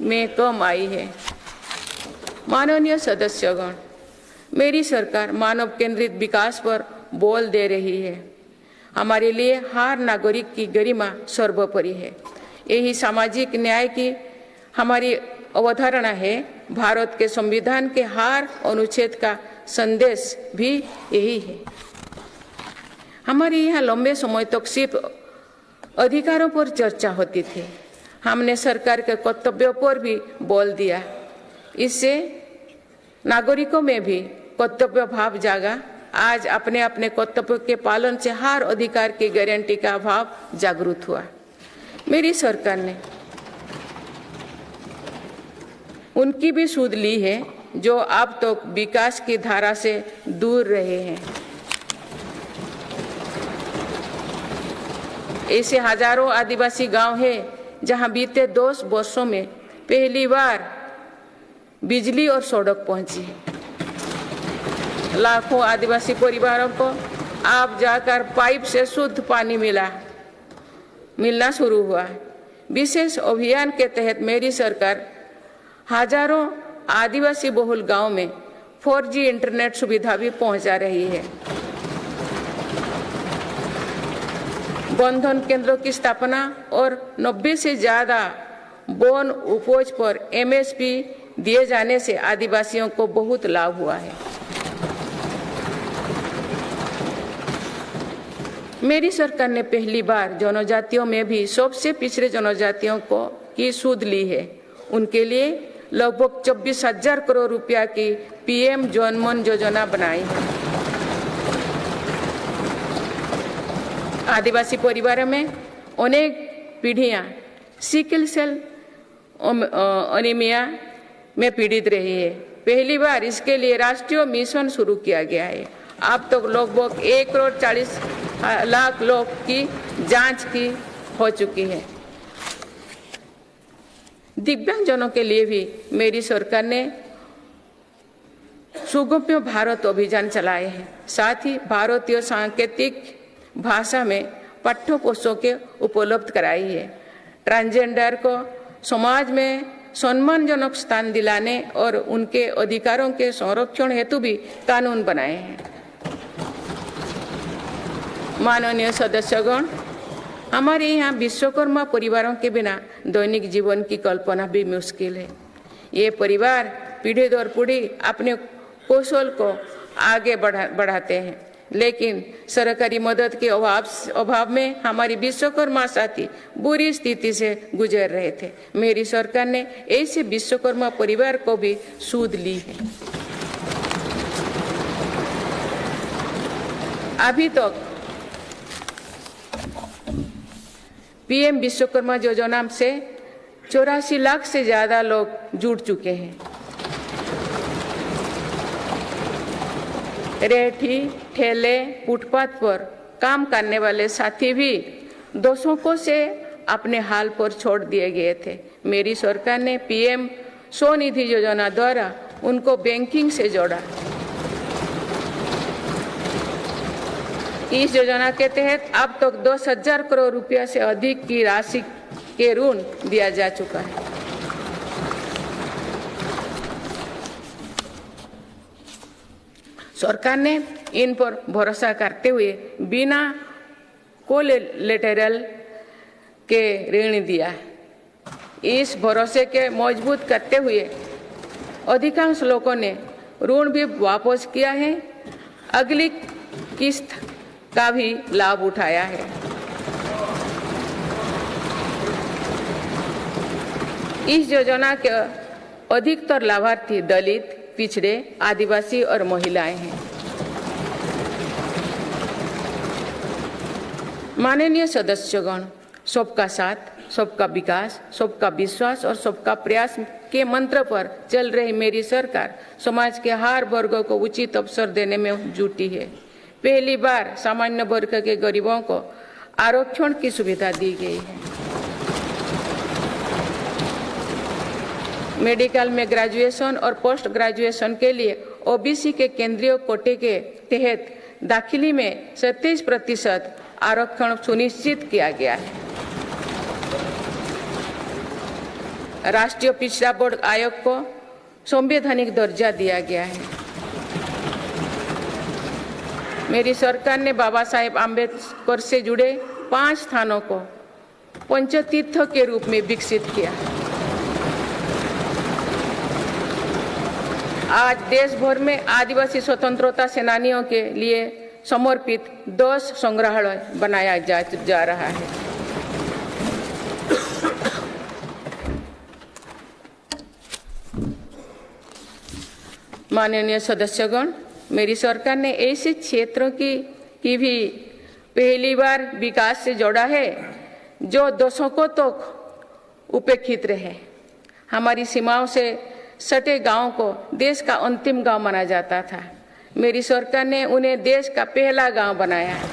[SPEAKER 3] में कम आई है। माननीय सदस्यगण, मेरी सरकार मानव केंद्रित विकास पर बोल दे रही है। हमारे लिए हर नागरिक की गरिमा सर्वोपरि है। यही सामाजिक न्याय की हमारी अवधारणा है। भारत के संविधान के हर अनुच्छेद का संदेश भी यही है। हमारे यहाँ लंबे समय तक सिर्फ अधिकारों पर चर्चा होती थी। हमने सरकार के कर्तव्यों पर भी बोल दिया। इससे नागरिकों में भी कर्तव्य भाव जागा। आज अपने अपने कर्तव्य के पालन से हर अधिकार की गारंटी का भाव जागृत हुआ। मेरी सरकार ने उनकी भी सुध ली है जो अब तक तो विकास की धारा से दूर रहे हैं। ऐसे हजारों आदिवासी गांव हैं जहां बीते 2 वर्षों में पहली बार बिजली और सड़क पहुंची। लाखों आदिवासी परिवारों को अब जाकर पाइप से शुद्ध पानी मिलना शुरू हुआ। विशेष अभियान के तहत मेरी सरकार हजारों आदिवासी बहुल गांव में 4G इंटरनेट सुविधा भी पहुंचा रही है। बंधन केंद्रों की स्थापना और 90 से ज्यादा वन उपज पर MSP दिए जाने से आदिवासियों को बहुत लाभ हुआ है। मेरी सरकार ने पहली बार जनजातियों में भी सबसे पिछड़े जनजातियों की सुध ली है। उनके लिए लगभग 24,000 करोड़ रुपया की PM जनमन योजना बनाई है। आदिवासी परिवारों में अनेक पीढ़ियां सिकल सेल एनीमिया में पीड़ित रही है। पहली बार इसके लिए राष्ट्रीय मिशन शुरू किया गया है। अब तक लगभग 1,40,00,000 लोग की जांच की हो चुकी है। दिव्यांगजनों के लिए भी मेरी सरकार ने सुगम्य भारत अभियान चलाए हैं। साथ ही भारतीय सांकेतिक भाषा में पाठ्य पुस्तकें उपलब्ध कराई है। ट्रांसजेंडर को समाज में सम्मानजनक स्थान दिलाने और उनके अधिकारों के संरक्षण हेतु भी कानून बनाए हैं। माननीय सदस्यगण, हमारे यहाँ विश्वकर्मा परिवारों के बिना दैनिक जीवन की कल्पना भी मुश्किल है। ये परिवार पीढ़ी दर पीढ़ी अपने कौशल को आगे बढ़ाते हैं, लेकिन सरकारी मदद के अभाव में हमारी विश्वकर्मा साथी बुरी स्थिति से गुजर रहे थे। मेरी सरकार ने ऐसे विश्वकर्मा परिवार को भी सुध ली है। अभी तक PM विश्वकर्मा योजना से 84 लाख से ज्यादा लोग जुड़ चुके हैं। रेहड़ी ठेले फुटपाथ पर काम करने वाले साथी भी दशकों से अपने हाल पर छोड़ दिए गए थे। मेरी सरकार ने PM स्वनिधि योजना द्वारा उनको बैंकिंग से जोड़ा। इस योजना के तहत अब तक 10,000 करोड़ रुपया से अधिक की राशि के ऋण दिया जा चुका है। सरकार ने इन पर भरोसा करते हुए बिना कोलेटरल के ऋण दिया। इस भरोसे के मजबूत करते हुए अधिकांश लोगों ने ऋण भी वापस किया है, अगली किस्त का भी लाभ उठाया है। इस योजना के अधिकतर लाभार्थी दलित, पिछड़े, आदिवासी और महिलाएं हैं। माननीय सदस्यगण, सबका साथ, सबका विकास, सबका विश्वास और सबका प्रयास के मंत्र पर चल रही मेरी सरकार समाज के हर वर्ग को उचित अवसर देने में जुटी है। पहली बार सामान्य वर्ग के गरीबों को आरक्षण की सुविधा दी गई है। मेडिकल में ग्रेजुएशन और पोस्ट ग्रेजुएशन के लिए OBC के केंद्रीय कोटे के तहत दाखिली में 37% आरक्षण सुनिश्चित किया गया है। राष्ट्रीय पिछड़ा बोर्ड आयोग को संवैधानिक दर्जा दिया गया है। मेरी सरकार ने बाबा साहेब आम्बेडकर से जुड़े 5 स्थानों को पंचतीर्थ के रूप में विकसित किया। आज देश भर में आदिवासी स्वतंत्रता सेनानियों के लिए समर्पित 10 संग्रहालय बनाया जा रहा है। माननीय सदस्यगण, मेरी सरकार ने ऐसे क्षेत्रों की भी पहली बार विकास से जोड़ा है जो दशकों तक उपेक्षित रहे। हमारी सीमाओं से सटे गांवों को देश का अंतिम गांव माना जाता था। मेरी सरकार ने उन्हें देश का पहला गांव बनाया है।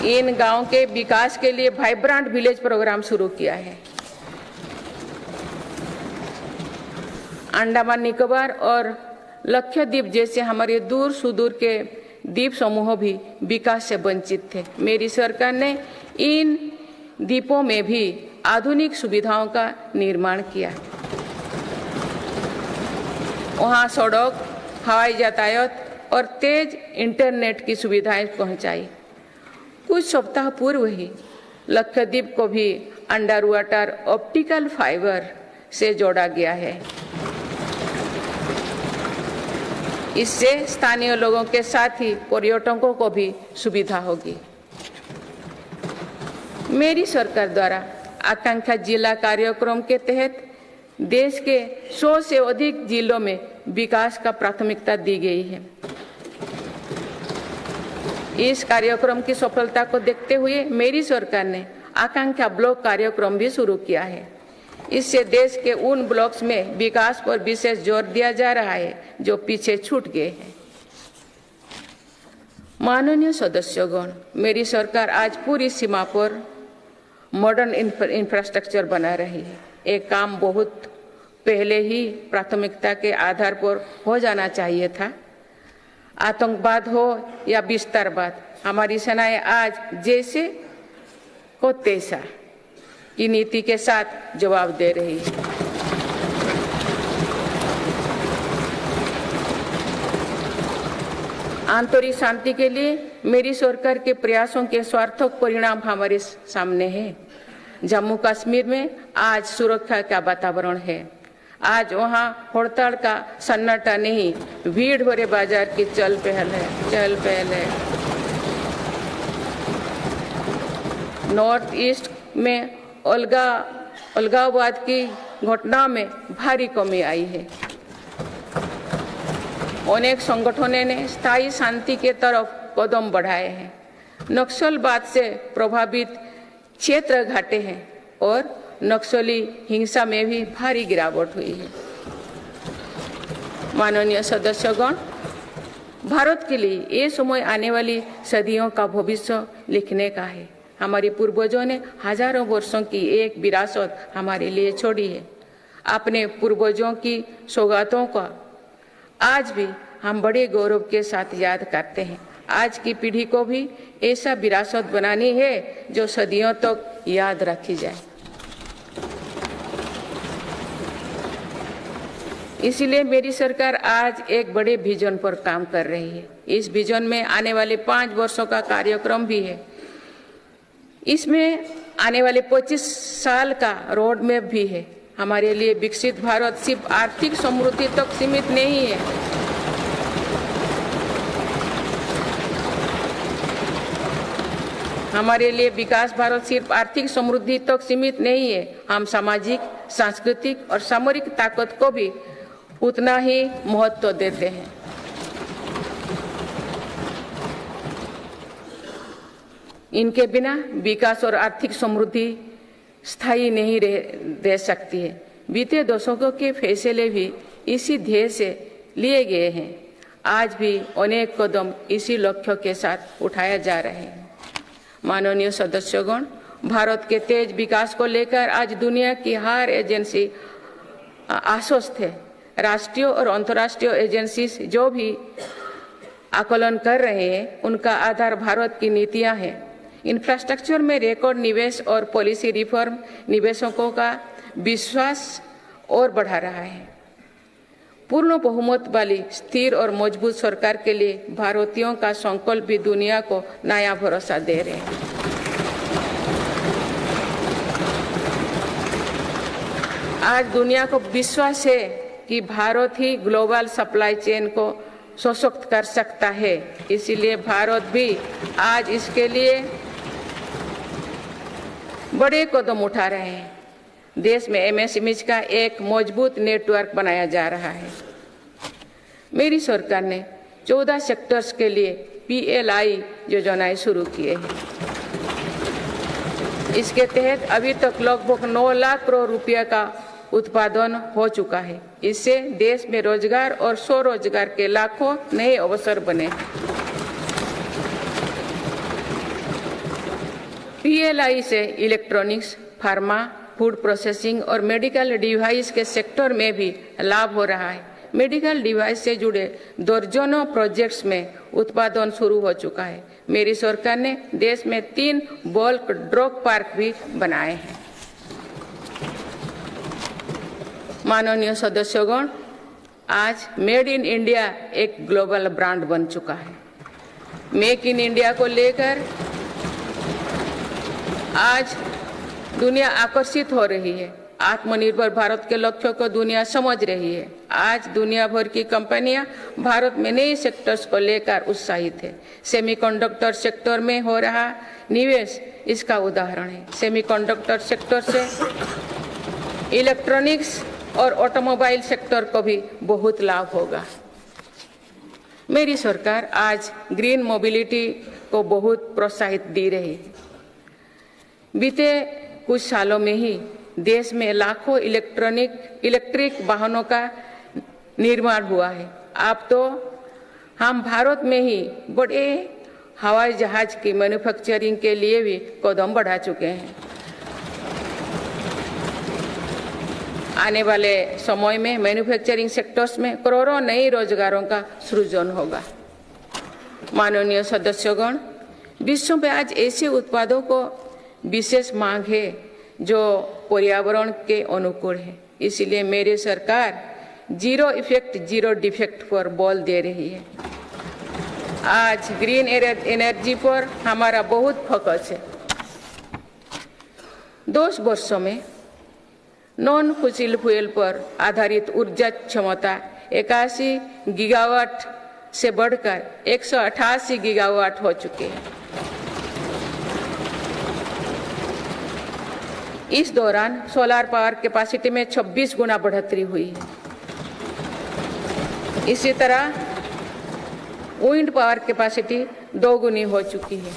[SPEAKER 3] इन गांवों के विकास के लिए वाइब्रेंट विलेज प्रोग्राम शुरू किया है। अंडमान निकोबार और लक्षद्वीप जैसे हमारे दूर सुदूर के द्वीप समूह भी विकास से वंचित थे। मेरी सरकार ने इन द्वीपों में भी आधुनिक सुविधाओं का निर्माण किया। वहां सड़क, हवाई यातायात और तेज इंटरनेट की सुविधाएं पहुंचाई। कुछ सप्ताह पूर्व ही लक्षद्वीप को भी अंडर वाटर ऑप्टिकल फाइबर से जोड़ा गया है। इससे स्थानीय लोगों के साथ ही पर्यटकों को भी सुविधा होगी। मेरी सरकार द्वारा आकांक्षा जिला कार्यक्रम के तहत देश के 100 से अधिक जिलों में विकास का प्राथमिकता दी गई है। इस कार्यक्रम की सफलता को देखते हुए मेरी सरकार ने आकांक्षा ब्लॉक कार्यक्रम भी शुरू किया है। इससे देश के उन ब्लॉक्स में विकास पर विशेष जोर दिया जा रहा है जो पीछे छूट गए हैं। माननीय सदस्यगण, मेरी सरकार आज पूरी सीमा पर मॉडर्न इंफ्रास्ट्रक्चर बना रही है। एक काम बहुत पहले ही प्राथमिकता के आधार पर हो जाना चाहिए था। आतंकवाद हो या विस्तारवाद, हमारी सेनाएं आज जैसे को तैसा की नीति के साथ जवाब दे रही है। आंतरिक शांति के लिए मेरी सरकार के प्रयासों के सार्थक परिणाम हमारे सामने हैं। जम्मू कश्मीर में आज सुरक्षा का वातावरण है। आज वहां हड़ताल का सन्नाटा नहीं, भीड़ भरे बाजार की चहल पहल है। नॉर्थ ईस्ट में अलगाववाद की घटना में भारी कमी आई है। अनेक संगठनों ने स्थायी शांति के तरफ कदम बढ़ाए हैं। नक्सलवाद से प्रभावित क्षेत्र घटे हैं और नक्सली हिंसा में भी भारी गिरावट हुई है। माननीय सदस्यगण, भारत के लिए ये समय आने वाली सदियों का भविष्य लिखने का है। हमारे पूर्वजों ने हजारों वर्षों की एक विरासत हमारे लिए छोड़ी है। अपने पूर्वजों की सौगातों का आज भी हम बड़े गौरव के साथ याद करते हैं। आज की पीढ़ी को भी ऐसा विरासत बनानी है जो सदियों तक याद रखी जाए। इसलिए मेरी सरकार आज एक बड़े विजन पर काम कर रही है। इस विजन में आने वाले 5 वर्षों का कार्यक्रम भी है। इसमें आने वाले 25 साल का रोड मैप भी है। हमारे लिए विकसित भारत सिर्फ आर्थिक समृद्धि तक सीमित नहीं है। हमारे लिए विकास भारत सिर्फ आर्थिक समृद्धि तक सीमित नहीं है। हम सामाजिक, सांस्कृतिक और सामरिक ताकत को भी उतना ही महत्व देते हैं। इनके बिना विकास और आर्थिक समृद्धि स्थायी नहीं रह सकती है। बीते दशकों के फैसले भी इसी ध्येय से लिए गए हैं। आज भी अनेक कदम इसी लक्ष्य के साथ उठाया जा रहे हैं। माननीय सदस्यगण, भारत के तेज विकास को लेकर आज दुनिया की हर एजेंसी आश्वस्त है। राष्ट्रीय और अंतर्राष्ट्रीय एजेंसी जो भी आकलन कर रहे हैं, उनका आधार भारत की नीतियां हैं। इंफ्रास्ट्रक्चर में रिकॉर्ड निवेश और पॉलिसी रिफॉर्म निवेशकों का विश्वास और बढ़ा रहा है। पूर्ण बहुमत वाली स्थिर और मजबूत सरकार के लिए भारतीयों का संकल्प भी दुनिया को नया भरोसा दे रहे हैं। आज दुनिया को विश्वास है कि भारत ही ग्लोबल सप्लाई चेन को सशक्त कर सकता है। इसीलिए भारत भी आज इसके लिए बड़े कदम उठा रहे हैं। देश में एमएसएमई का एक मजबूत नेटवर्क बनाया जा रहा है। मेरी सरकार ने 14 सेक्टर्स के लिए PLI योजनाएं शुरू किए हैं। इसके तहत अभी तक लगभग 9 लाख करोड़ रुपया का उत्पादन हो चुका है। इससे देश में रोजगार और स्वरोजगार के लाखों नए अवसर बने हैं। PLI से इलेक्ट्रॉनिक्स, फार्मा, फूड प्रोसेसिंग और मेडिकल डिवाइस के सेक्टर में भी लाभ हो रहा है। मेडिकल डिवाइस से जुड़े दर्जनों प्रोजेक्ट्स में उत्पादन शुरू हो चुका है। मेरी सरकार ने देश में 3 बल्क ड्रग पार्क भी बनाए हैं। माननीय सदस्यगण, आज मेड इन इंडिया एक ग्लोबल ब्रांड बन चुका है। मेक इन इंडिया को लेकर आज दुनिया आकर्षित हो रही है। आत्मनिर्भर भारत के लक्ष्यों को दुनिया समझ रही है। आज दुनिया भर की कंपनियां भारत में नए सेक्टर्स को लेकर उत्साहित है। सेमीकंडक्टर सेक्टर में हो रहा निवेश इसका उदाहरण है। सेमीकंडक्टर सेक्टर से इलेक्ट्रॉनिक्स और ऑटोमोबाइल सेक्टर को भी बहुत लाभ होगा। मेरी सरकार आज ग्रीन मोबिलिटी को बहुत प्रोत्साहित दे रही है। बीते कुछ सालों में ही देश में लाखों इलेक्ट्रिक वाहनों का निर्माण हुआ है। अब तो हम भारत में ही बड़े हवाई जहाज की मैन्युफैक्चरिंग के लिए भी कदम बढ़ा चुके हैं। आने वाले समय में मैन्युफैक्चरिंग सेक्टर्स में करोड़ों नए रोजगारों का सृजन होगा। माननीय सदस्यगण, विश्व में आज ऐसे उत्पादों को विशेष मांग है जो पर्यावरण के अनुकूल है। इसलिए मेरी सरकार जीरो इफेक्ट जीरो डिफेक्ट पर बल दे रही है। आज ग्रीन एनर्जी पर हमारा बहुत फोकस है। 10 वर्षों में नॉन फॉसिल फ्यूल पर आधारित ऊर्जा क्षमता 81 गीगावाट से बढ़कर 188 गीगावाट हो चुके हैं। इस दौरान सोलर पावर कैपेसिटी में 26 गुना बढ़ोतरी हुई है। इसी तरह विंड पावर कैपेसिटी 2 गुनी हो चुकी है।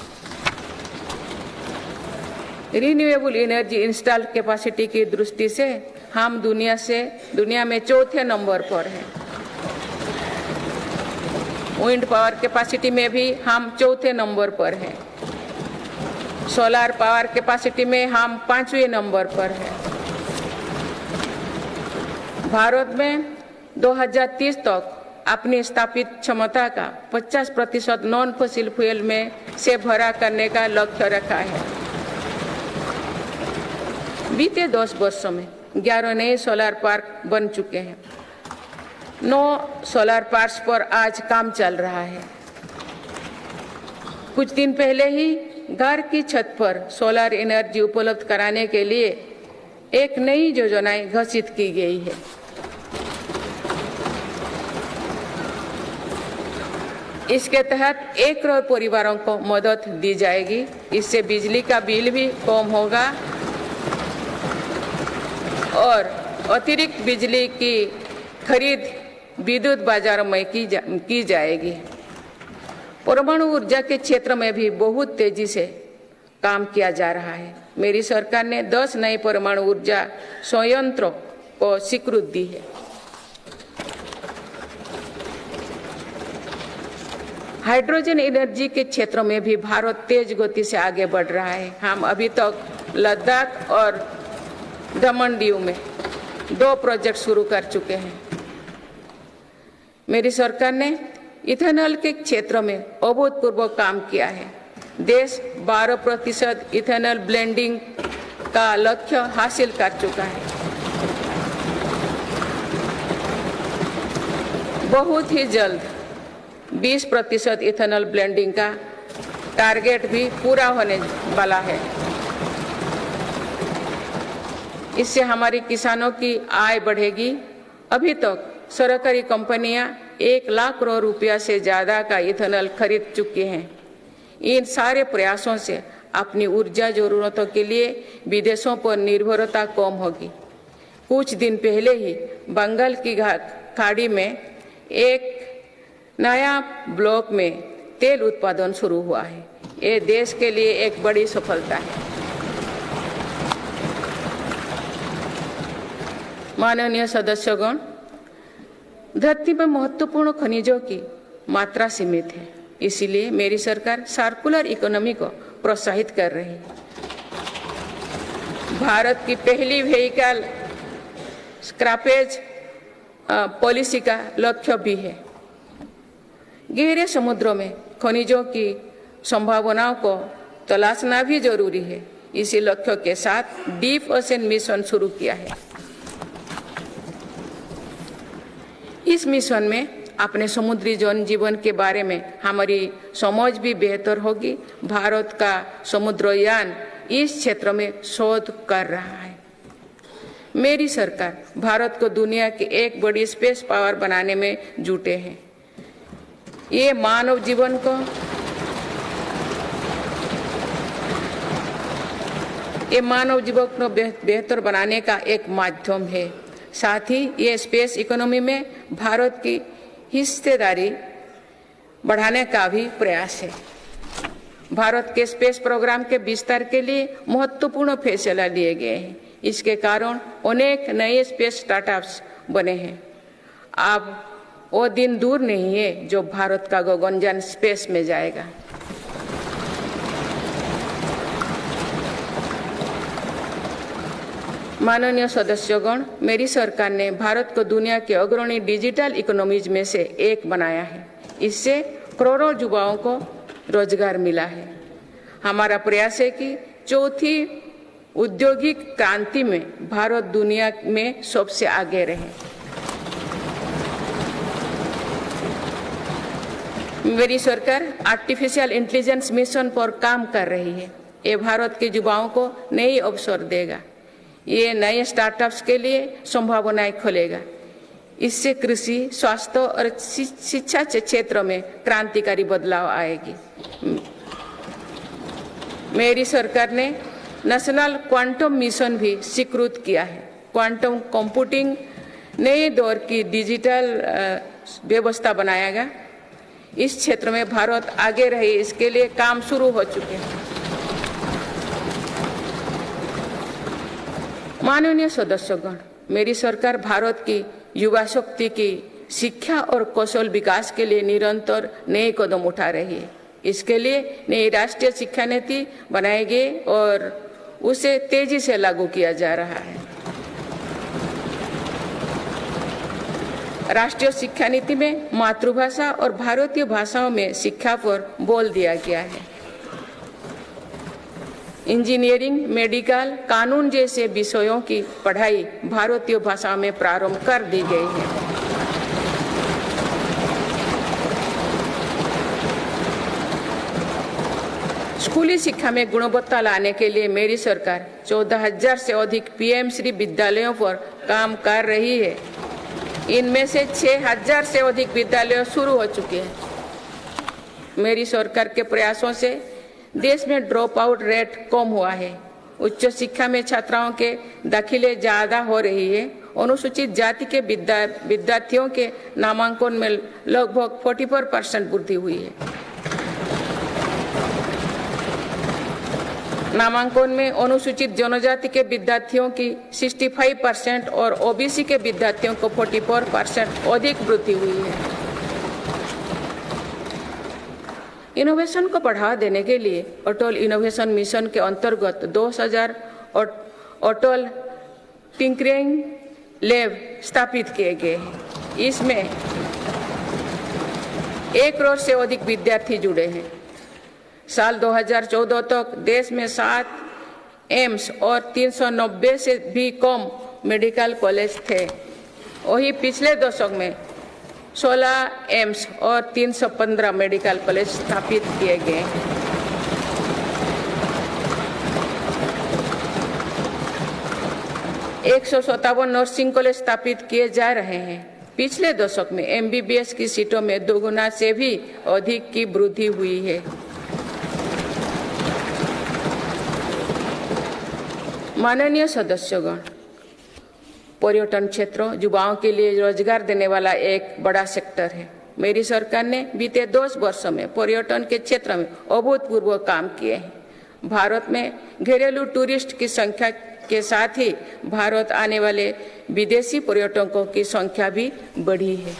[SPEAKER 3] रिन्यूएबल एनर्जी इंस्टॉल कैपेसिटी की दृष्टि से हम दुनिया में 4थे नंबर पर हैं। विंड पावर कैपेसिटी में भी हम 4थे नंबर पर हैं। सोलर पावर कैपेसिटी में हम 5वें नंबर पर हैं। भारत में 2030 तक अपनी स्थापित क्षमता का 50% नॉन फॉसिल फ्यूल में से भरा करने का लक्ष्य रखा है। बीते 10 वर्षों में 11 नए सोलर पार्क बन चुके हैं। 9 सोलर पार्क्स पर आज काम चल रहा है। कुछ दिन पहले ही घर की छत पर सोलर एनर्जी उपलब्ध कराने के लिए एक नई योजना घोषित की गई है। इसके तहत 1 करोड़ परिवारों को मदद दी जाएगी। इससे बिजली का बिल भी कम होगा और अतिरिक्त बिजली की खरीद विद्युत बाजार में की जाएगी। परमाणु ऊर्जा के क्षेत्र में भी बहुत तेजी से काम किया जा रहा है। मेरी सरकार ने 10 नए परमाणु ऊर्जा संयंत्रों को स्वीकृति दी है। हाइड्रोजन एनर्जी के क्षेत्र में भी भारत तेज गति से आगे बढ़ रहा है। हम अभी तक लद्दाख और दमन दीव में 2 प्रोजेक्ट शुरू कर चुके हैं। मेरी सरकार ने इथेनॉल के क्षेत्र में अभूतपूर्व काम किया है। देश 12% इथेनॉल ब्लेंडिंग का लक्ष्य हासिल कर चुका है। बहुत ही जल्द 20% इथेनॉल ब्लेंडिंग का टारगेट भी पूरा होने वाला है। इससे हमारे किसानों की आय बढ़ेगी। अभी तक सरकारी कंपनियां 1 लाख करोड़ रुपया से ज्यादा का इथेनॉल खरीद चुकी हैं। इन सारे प्रयासों से अपनी ऊर्जा जरूरतों के लिए विदेशों पर निर्भरता कम होगी। कुछ दिन पहले ही बंगाल की खाड़ी में एक नया ब्लॉक में तेल उत्पादन शुरू हुआ है। ये देश के लिए एक बड़ी सफलता है। माननीय सदस्यगण, धरती पर महत्वपूर्ण खनिजों की मात्रा सीमित है, इसीलिए मेरी सरकार सर्कुलर इकोनॉमी को प्रोत्साहित कर रही है। भारत की पहली व्हीकल स्क्रैपेज पॉलिसी का लक्ष्य भी है। गहरे समुद्रों में खनिजों की संभावनाओं को तलाशना भी जरूरी है। इसी लक्ष्य के साथ डीप ओशन मिशन शुरू किया है। इस मिशन में अपने समुद्री जनजीवन के बारे में हमारी समझ भी बेहतर होगी। भारत का समुद्रयान इस क्षेत्र में शोध कर रहा है। मेरी सरकार भारत को दुनिया की एक बड़ी स्पेस पावर बनाने में जुटे हैं। ये मानव जीवन को बेहतर बनाने का एक माध्यम है। साथ ही ये स्पेस इकोनॉमी में भारत की हिस्सेदारी बढ़ाने का भी प्रयास है। भारत के स्पेस प्रोग्राम के विस्तार के लिए महत्वपूर्ण फैसला लिए गए हैं। इसके कारण अनेक नए स्पेस स्टार्टअप्स बने हैं। अब वो दिन दूर नहीं है जो भारत का गगनयान स्पेस में जाएगा। माननीय सदस्यगण, मेरी सरकार ने भारत को दुनिया के अग्रणी डिजिटल इकोनॉमीज में से एक बनाया है। इससे करोड़ों युवाओं को रोजगार मिला है। हमारा प्रयास है कि चौथी औद्योगिक क्रांति में भारत दुनिया में सबसे आगे रहे। मेरी सरकार आर्टिफिशियल इंटेलिजेंस मिशन पर काम कर रही है। ये भारत के युवाओं को नए अवसर देगा। ये नए स्टार्टअप्स के लिए संभावनाएं खोलेगा। इससे कृषि, स्वास्थ्य और शिक्षा के क्षेत्र में क्रांतिकारी बदलाव आएगी। मेरी सरकार ने नेशनल क्वांटम मिशन भी स्वीकृत किया है। क्वांटम कंप्यूटिंग नए दौर की डिजिटल व्यवस्था बनाएगा। इस क्षेत्र में भारत आगे रहे, इसके लिए काम शुरू हो चुके हैं। माननीय सदस्यगण, मेरी सरकार भारत की युवा शक्ति की शिक्षा और कौशल विकास के लिए निरंतर नए कदम उठा रही है। इसके लिए नई राष्ट्रीय शिक्षा नीति बनाई गई और उसे तेजी से लागू किया जा रहा है। राष्ट्रीय शिक्षा नीति में मातृभाषा और भारतीय भाषाओं में शिक्षा पर बल दिया गया है। इंजीनियरिंग, मेडिकल, कानून जैसे विषयों की पढ़ाई भारतीय भाषा में प्रारंभ कर दी गई है। स्कूली शिक्षा में गुणवत्ता लाने के लिए मेरी सरकार 14,000 से अधिक पीएम श्री विद्यालयों पर काम कर रही है। इनमें से 6,000 से अधिक विद्यालय शुरू हो चुके हैं। मेरी सरकार के प्रयासों से देश में ड्रॉप आउट रेट कम हुआ है। उच्च शिक्षा में छात्राओं के दाखिले ज्यादा हो रही है। अनुसूचित जाति के विद्यार्थियों के नामांकन में लगभग 44% वृद्धि हुई है। नामांकन में अनुसूचित जनजाति के विद्यार्थियों की 65% और ओबीसी के विद्यार्थियों को 44% अधिक वृद्धि हुई है। इनोवेशन को बढ़ावा देने के लिए अटल इनोवेशन मिशन के अंतर्गत 2000 अटल टिंकरिंग लैब स्थापित किए गए हैं। इसमें 1 करोड़ से अधिक विद्यार्थी जुड़े हैं। साल 2014 तक देश में 7 एम्स और 390 से भी कम मेडिकल कॉलेज थे। वही पिछले दशक में 16 एम्स और 315 मेडिकल कॉलेज स्थापित किए गए हैं। एक 157 नर्सिंग कॉलेज स्थापित किए जा रहे हैं। पिछले दशक में एमबीबीएस की सीटों में 2 गुना से भी अधिक की वृद्धि हुई है। माननीय सदस्यगण, पर्यटन क्षेत्र युवाओं के लिए रोजगार देने वाला एक बड़ा सेक्टर है। मेरी सरकार ने बीते 2 वर्षों में पर्यटन के क्षेत्र में अभूतपूर्व काम किए हैं। भारत में घरेलू टूरिस्ट की संख्या के साथ ही भारत आने वाले विदेशी पर्यटकों की संख्या भी बढ़ी है।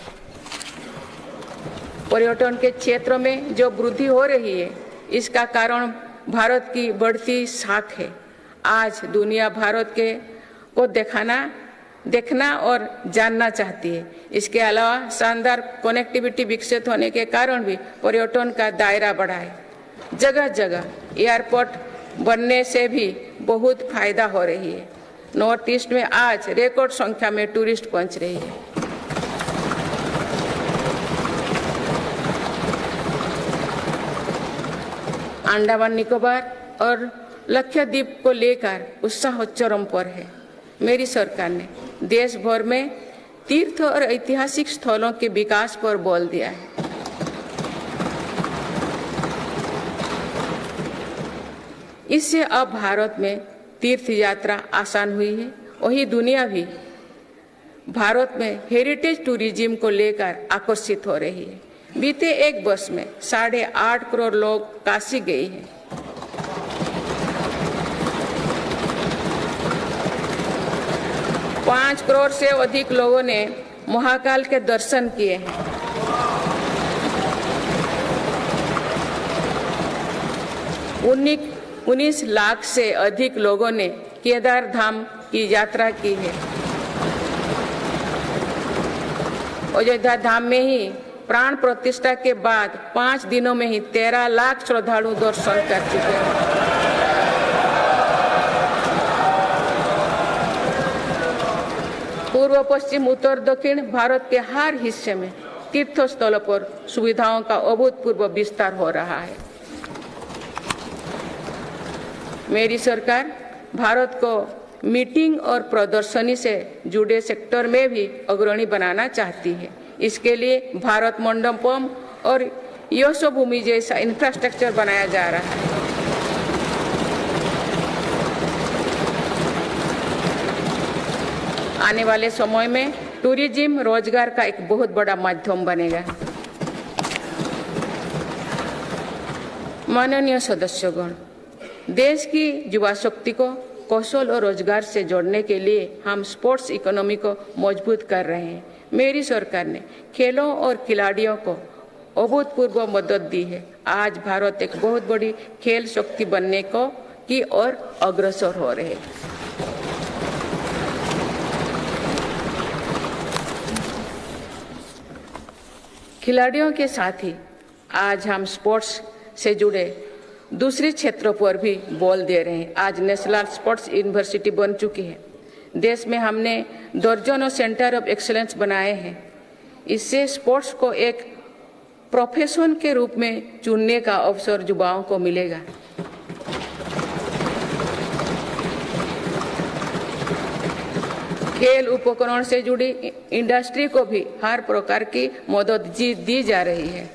[SPEAKER 3] पर्यटन के क्षेत्र में जो वृद्धि हो रही है, इसका कारण भारत की बढ़ती साख है। आज दुनिया भारत को देखना और जानना चाहती है। इसके अलावा शानदार कनेक्टिविटी विकसित होने के कारण भी पर्यटन का दायरा बढ़ा है। जगह जगह एयरपोर्ट बनने से भी बहुत फायदा हो रही है। नॉर्थ ईस्ट में आज रिकॉर्ड संख्या में टूरिस्ट पहुंच रही है। अंडमान निकोबार और लक्षद्वीप को लेकर उत्साह चरम पर है। मेरी सरकार ने देश भर में तीर्थ और ऐतिहासिक स्थलों के विकास पर बल दिया है। इससे अब भारत में तीर्थ यात्रा आसान हुई है। वही दुनिया भी भारत में हेरिटेज टूरिज्म को लेकर आकर्षित हो रही है। बीते 1 वर्ष में 8.5 करोड़ लोग काशी गए हैं। पाँच करोड़ से अधिक लोगों ने महाकाल के दर्शन किए हैं। उन्नीस लाख से अधिक लोगों ने केदार धाम की यात्रा की है। अयोध्या धाम में ही प्राण प्रतिष्ठा के बाद 5 दिनों में ही 13 लाख श्रद्धालु दर्शन कर चुके हैं। पूर्व पश्चिम उत्तर दक्षिण भारत के हर हिस्से में तीर्थ स्थलों पर सुविधाओं का अभूतपूर्व विस्तार हो रहा है। मेरी सरकार भारत को मीटिंग और प्रदर्शनी से जुड़े सेक्टर में भी अग्रणी बनाना चाहती है। इसके लिए भारत मंडपम और यशोभूमि जैसा इंफ्रास्ट्रक्चर बनाया जा रहा है। आने वाले समय में टूरिज्म रोजगार का एक बहुत बड़ा माध्यम बनेगा। माननीय सदस्यगण, देश की युवा शक्ति को कौशल और रोजगार से जोड़ने के लिए हम स्पोर्ट्स इकोनॉमी को मजबूत कर रहे हैं। मेरी सरकार ने खेलों और खिलाड़ियों को अभूतपूर्व मदद दी है। आज भारत एक बहुत बड़ी खेल शक्ति बनने की ओर अग्रसर हो रहे हैं। खिलाड़ियों के साथ ही आज हम स्पोर्ट्स से जुड़े दूसरे क्षेत्रों पर भी बल दे रहे हैं। आज नेशनल स्पोर्ट्स यूनिवर्सिटी बन चुकी है। देश में हमने दर्जनों सेंटर ऑफ एक्सीलेंस बनाए हैं। इससे स्पोर्ट्स को एक प्रोफेशन के रूप में चुनने का अवसर युवाओं को मिलेगा। खेल उपकरण से जुड़ी इंडस्ट्री को भी हर प्रकार की मदद दी जा रही है।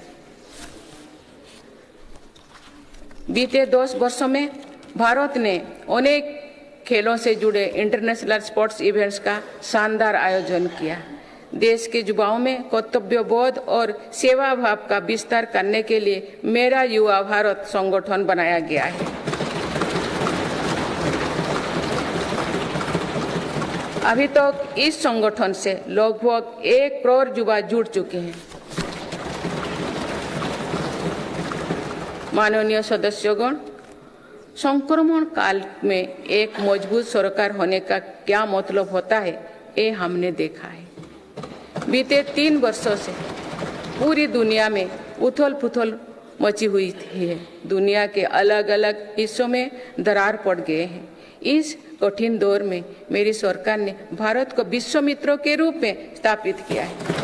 [SPEAKER 3] बीते 10 वर्षों में भारत ने अनेक खेलों से जुड़े इंटरनेशनल स्पोर्ट्स इवेंट्स का शानदार आयोजन किया। देश के युवाओं में कर्तव्यबोध और सेवा भाव का विस्तार करने के लिए मेरा युवा भारत संगठन बनाया गया है। अभी तक इस संगठन से लगभग 1 करोड़ युवा जुड़ चुके हैं। माननीय सदस्यगण, संक्रमण काल में एक मजबूत सरकार होने का क्या मतलब होता है, ये हमने देखा है। बीते 3 वर्षों से पूरी दुनिया में उथल पुथल मची हुई है। दुनिया के अलग अलग हिस्सों में दरार पड़ गए हैं। इस कठिन दौर में मेरी सरकार ने भारत को विश्व मित्रों के रूप में स्थापित किया है।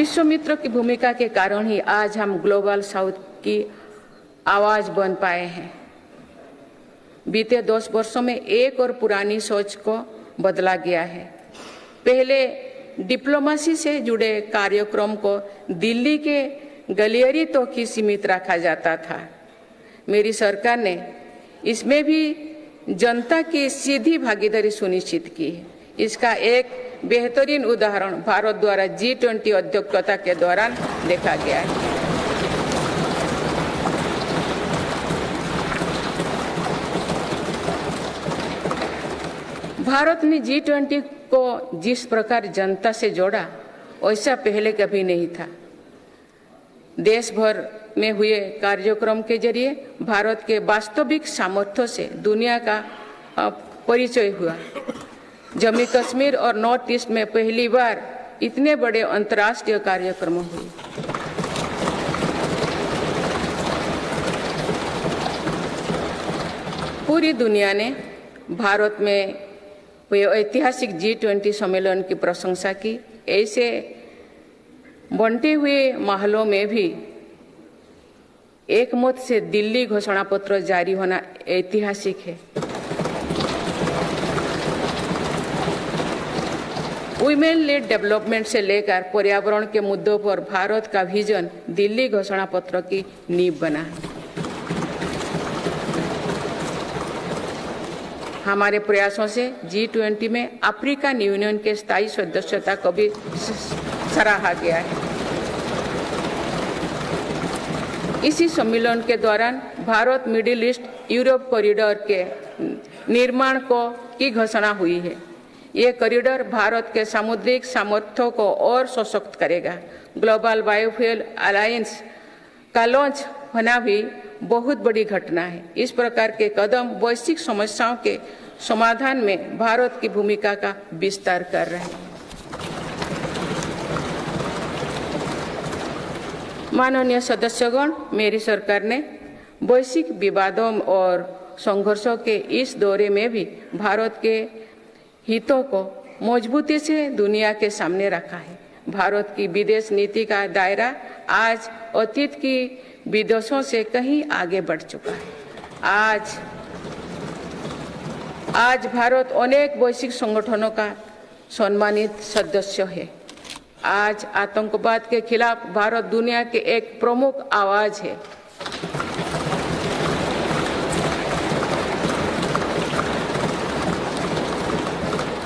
[SPEAKER 3] विश्व मित्र की भूमिका के कारण ही आज हम ग्लोबल साउथ की आवाज बन पाए हैं। बीते 10 वर्षों में एक और पुरानी सोच को बदला गया है। पहले डिप्लोमेसी से जुड़े कार्यक्रम को दिल्ली के गलियारे तक ही सीमित रखा जाता था। मेरी सरकार ने इसमें भी जनता की सीधी भागीदारी सुनिश्चित की है। इसका एक बेहतरीन उदाहरण भारत द्वारा G20 अध्यक्षता के दौरान देखा गया है। भारत ने G20 को जिस प्रकार जनता से जोड़ा, वैसा पहले कभी नहीं था। देश भर में हुए कार्यक्रम के जरिए भारत के वास्तविक सामर्थ्य से दुनिया का परिचय हुआ। जम्मू कश्मीर और नॉर्थ ईस्ट में पहली बार इतने बड़े अंतर्राष्ट्रीय कार्यक्रम हुए। पूरी दुनिया ने भारत में हुए ऐतिहासिक G20 सम्मेलन की प्रशंसा की। ऐसे बंटे हुए माहौलों में भी एक मत से दिल्ली घोषणा पत्र जारी होना ऐतिहासिक है। वुमेन लेड डेवलपमेंट से लेकर पर्यावरण के मुद्दों पर भारत का विजन दिल्ली घोषणा पत्र की नींव बना है। हमारे प्रयासों से G20 में अफ्रीकन यूनियन के स्थायी सदस्यता को भी सराहा गया है। इसी सम्मेलन के दौरान Bharat middle east Europe corridor के निर्माण की घोषणा हुई है। ये कॉरिडोर भारत के सामुद्रिक सामर्थ्यों को और सशक्त करेगा। ग्लोबल बायोफ्यूल अलायंस का लॉन्च होना भी बहुत बड़ी घटना है। इस प्रकार के कदम वैश्विक समस्याओं के समाधान में भारत की भूमिका का विस्तार कर रहे हैं। माननीय सदस्यगण, मेरी सरकार ने वैश्विक विवादों और संघर्षों के इस दौरे में भी भारत के हितों को मजबूती से दुनिया के सामने रखा है। भारत की विदेश नीति का दायरा आज अतीत की विदेशों से कहीं आगे बढ़ चुका है। आज भारत अनेक वैश्विक संगठनों का सम्मानित सदस्य है। आज आतंकवाद के खिलाफ भारत दुनिया के एक प्रमुख आवाज है।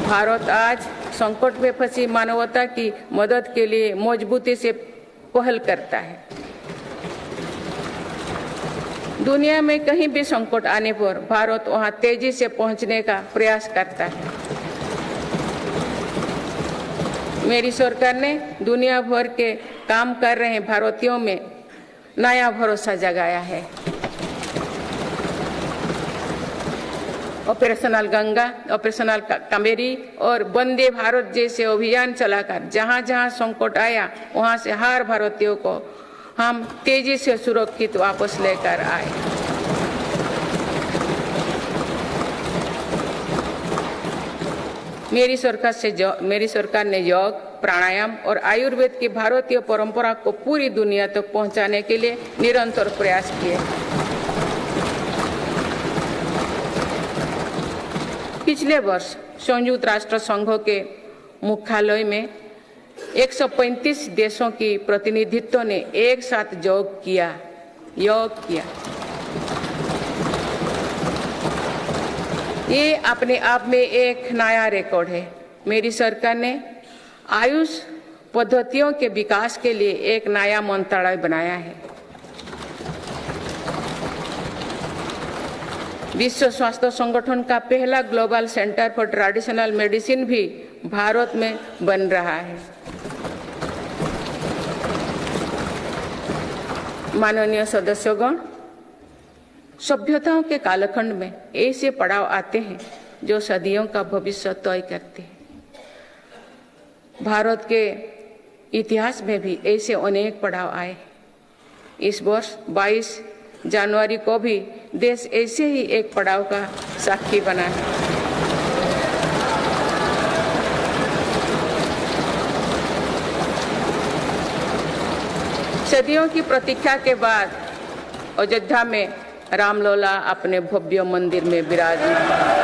[SPEAKER 3] भारत आज संकट में फंसी मानवता की मदद के लिए मजबूती से पहल करता है। दुनिया में कहीं भी संकट आने पर भारत वहां तेजी से पहुंचने का प्रयास करता है। मेरी सरकार ने दुनिया भर के काम कर रहे भारतीयों में नया भरोसा जगाया है। ऑपरेशनल गंगा, ऑपरेशनल कावेरी और वंदे भारत जैसे अभियान चलाकर जहां जहां संकट आया वहां से हर भारतीयों को हम तेजी से सुरक्षित वापस लेकर आए। मेरी सरकार ने योग, प्राणायाम और आयुर्वेद की भारतीय परंपरा को पूरी दुनिया तक पहुंचाने के लिए निरंतर प्रयास किए। पिछले वर्ष संयुक्त राष्ट्र संघ के मुख्यालय में 135 देशों की प्रतिनिधित्व ने एक साथ योग किया। ये अपने आप में एक नया रिकॉर्ड है। मेरी सरकार ने आयुष पद्धतियों के विकास के लिए एक नया मंत्रालय बनाया है। विश्व स्वास्थ्य संगठन का पहला global centre for traditional medicine भी भारत में बन रहा है। माननीय सदस्यगण, सभ्यताओं के कालखंड में ऐसे पड़ाव आते हैं जो सदियों का भविष्य तय करते हैं। भारत के इतिहास में भी ऐसे अनेक पड़ाव आए। इस वर्ष 22 जनवरी को भी देश ऐसे ही एक पड़ाव का साक्षी बना है। सदियों की प्रतीक्षा के बाद अयोध्या में रामलला अपने भव्य मंदिर में विराजमान।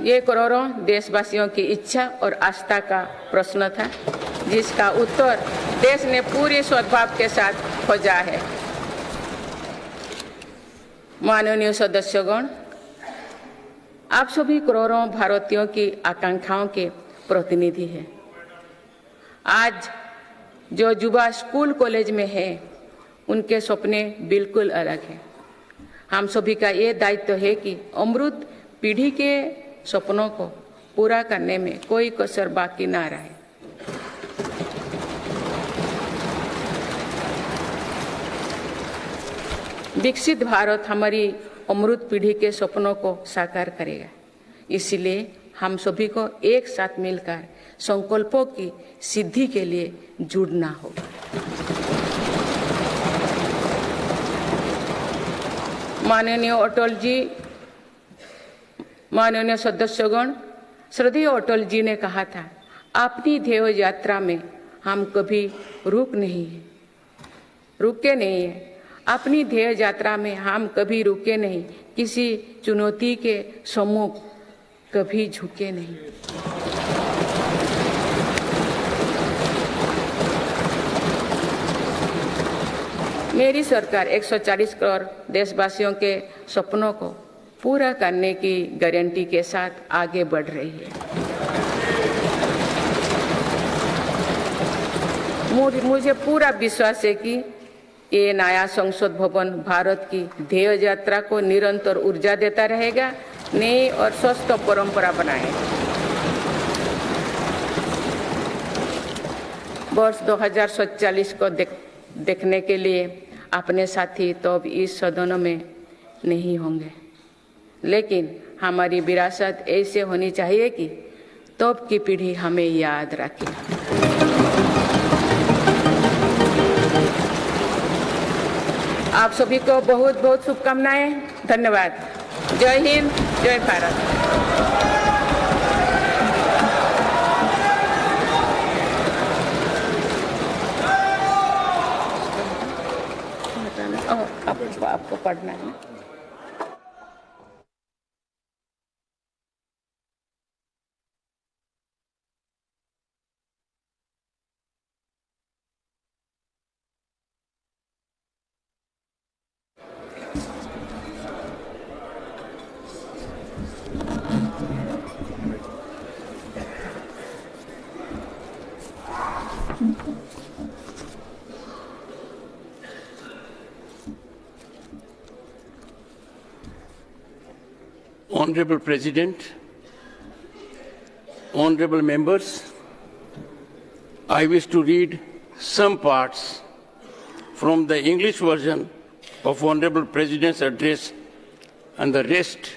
[SPEAKER 3] ये करोड़ों देशवासियों की इच्छा और आस्था का प्रश्न था, जिसका उत्तर देश ने पूरे सद्भाव के साथ खोजा है। माननीय सदस्यगण, आप सभी करोड़ों भारतीयों की आकांक्षाओं के प्रतिनिधि हैं। आज जो युवा स्कूल कॉलेज में है, उनके सपने बिल्कुल अलग हैं। हम सभी का ये दायित्व है कि अमृत पीढ़ी के सपनों को पूरा करने में कोई कसर बाकी ना रहे। विकसित भारत हमारी अमृत पीढ़ी के सपनों को साकार करेगा। इसलिए हम सभी को एक साथ मिलकर संकल्पों की सिद्धि के लिए जुड़ना होगा। माननीय अटल जी, माननीय सदस्यगण, श्रद्धेय अटल जी ने कहा था, अपनी ध्येय यात्रा में हम कभी रुके नहीं है। अपनी ध्येय यात्रा में हम कभी रुके नहीं, किसी चुनौती के सम्मुख कभी झुके नहीं। मेरी सरकार 140 करोड़ देशवासियों के सपनों को पूरा करने की गारंटी के साथ आगे बढ़ रही है। मुझे पूरा विश्वास है कि ये नया संसद भवन भारत की ध्येय यात्रा को निरंतर ऊर्जा देता रहेगा, नई और स्वस्थ परंपरा बनाएगा। वर्ष 2047 को देखने के लिए अपने साथी तो इस सदन में नहीं होंगे, लेकिन हमारी विरासत ऐसे होनी चाहिए कि तब की पीढ़ी हमें याद रखे। आप सभी को बहुत बहुत शुभकामनाएं। धन्यवाद। जय हिंद, जय भारत। आपको पढ़ना है।
[SPEAKER 4] Honorable President, honorable members, I wish to read some parts from the English version of Honorable President's address, and the rest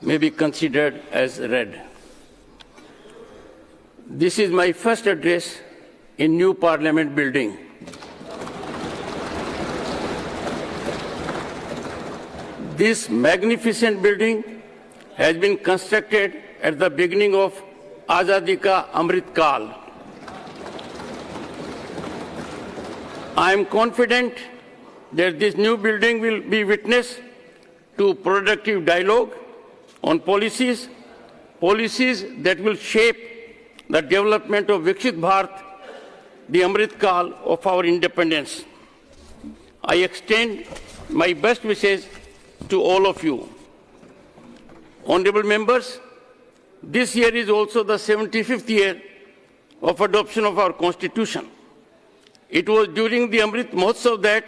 [SPEAKER 4] may be considered as read. This is my first address in new Parliament building. This magnificent building has been constructed at the beginning of Azadi Ka Amrit Kaal. I am confident that this new building will be witness to productive dialogue on policies that will shape the development of Viksit Bharat, the Amrit Kaal of our independence. I extend my best wishes to all of you. Honorable members, this year is also the 75th year of adoption of our Constitution. It was during the Amrit Mahotsav that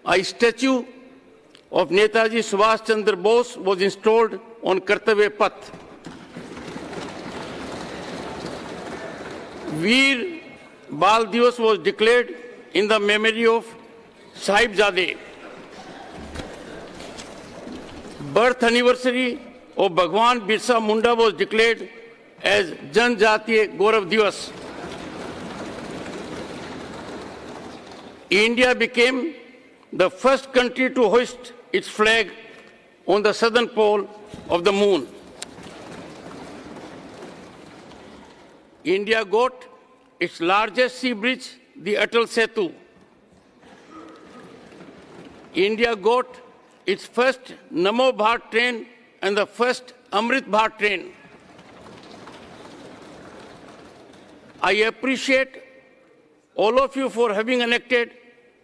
[SPEAKER 4] a statue of Netaji Subhash Chandra Bose was installed on Kartavya Path. Veer Bal Divas was declared in the memory of Sahibzade. Birth anniversary of Bhagwan Birsa Munda was declared as Janjatiya Gaurav Divas. India became the first country to hoist its flag on the southern pole of the moon. India got its largest sea bridge, the Atal Setu. India got its first Namo Bharat train and the first Amrit Bharat train. I appreciate all of you for having enacted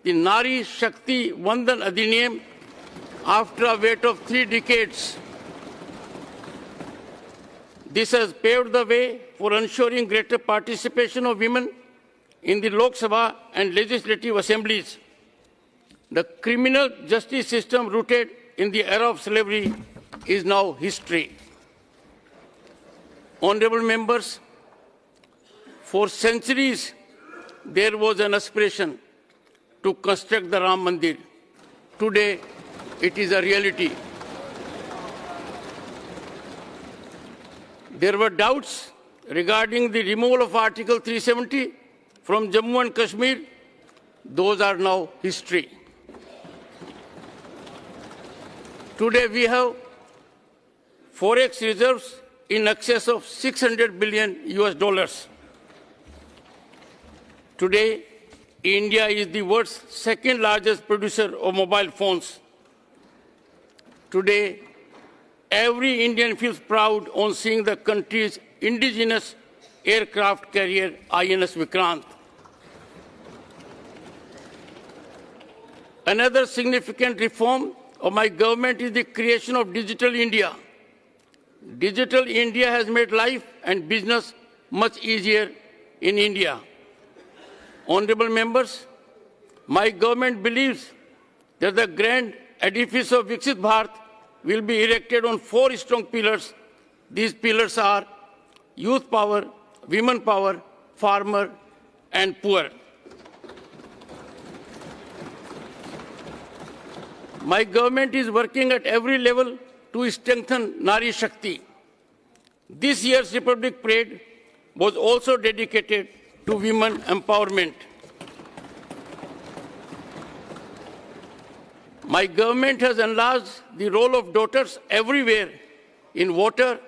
[SPEAKER 4] the Nari Shakti Vandan Adhiniyam after a wait of 3 decades. This has paved the way for ensuring greater participation of women in the Lok Sabha and legislative assemblies. The criminal justice system rooted in the era of slavery is now history. Honorable members, for centuries there was an aspiration to construct the Ram Mandir. Today it is a reality. There were doubts regarding the removal of Article 370 from Jammu and Kashmir. Those are now history. Today we have forex reserves in excess of $600 billion US. Today, India is the world's second largest producer of mobile phones. Today, every Indian feels proud on seeing the country's indigenous aircraft carrier INS Vikrant. Another significant reform of my government is the creation of Digital India. Digital India has made life and business much easier in India. Honorable members, my government believes that the grand edifice of Viksit Bharat will be erected on 4 strong pillars. These pillars are youth power, women power, farmer, and poor. My government is working at every level to strengthen Nari Shakti. This year's Republic Parade was also dedicated to women empowerment. My government has enlarged the role of daughters everywhere in water,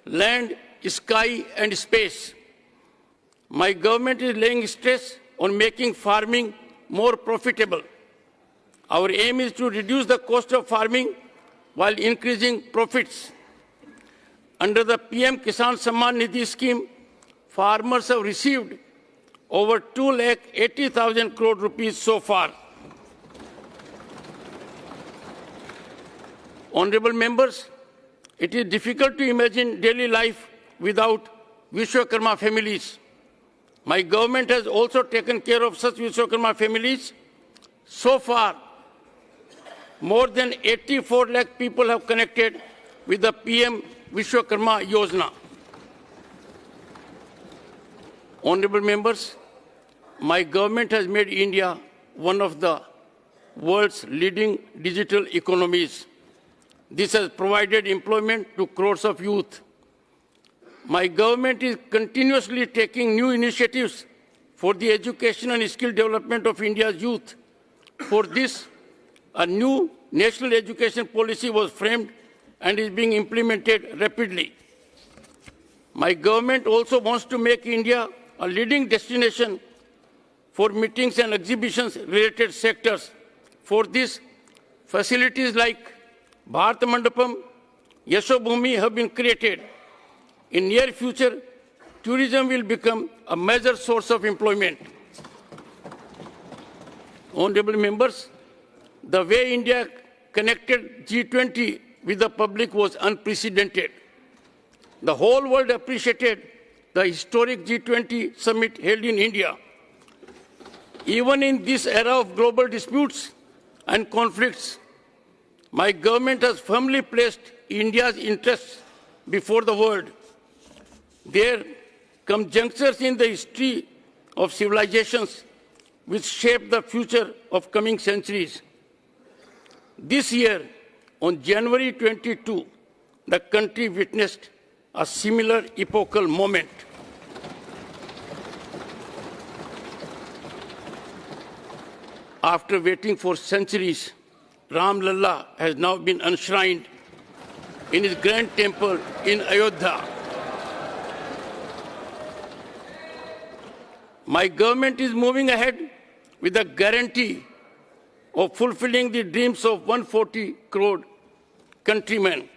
[SPEAKER 4] land, sky, and space. My government is laying stress on making farming more profitable. Our aim is to reduce the cost of farming while increasing profits. Under the PM Kisan Samman Nidhi scheme, farmers have received over 2,80,000 crore rupees so far. Honorable members, it is difficult to imagine daily life without Vishwakarma families. My government has also taken care of such Vishwakarma families. So far, more than 84 lakh people have connected with the PM Vishwakarma Yojana. Honorable members, my government has made India one of the world's leading digital economies. This has provided employment to crores of youth. My government is continuously taking new initiatives for the education and skill development of India's youth. For this, a new national education policy was framed and is being implemented rapidly. My government also wants to make India a leading destination for meetings and exhibitions related sectors. For this, facilities like Bharat Mandapam, Yashobhumi have been created. In near future, tourism will become a major source of employment. Honorable members, the way India connected G20 with the public was unprecedented. The whole world appreciated the historic G20 summit held in India. Even in this era of global disputes and conflicts, my government has firmly placed India's interests before the world. There come junctures in the history of civilizations which shape the future of coming centuries. This year, on January 22, the country witnessed a similar epochal moment. After waiting for centuries, Ram Lalla has now been enshrined in his grand temple in Ayodhya. My government is moving ahead with a guarantee of fulfilling the dreams of 140 crore countrymen.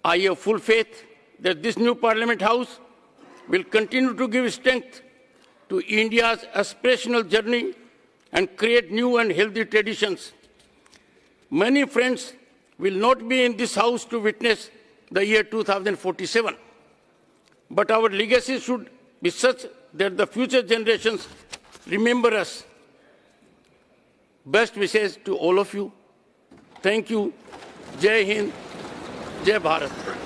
[SPEAKER 4] I have full faith that this new Parliament House will continue to give strength to India's aspirational journey and create new and healthy traditions. Many friends will not be in this house to witness the year 2047, but our legacy should be such that the future generations remember us. Best wishes to all of you. Thank you. Jai Hind, Jai Bharat.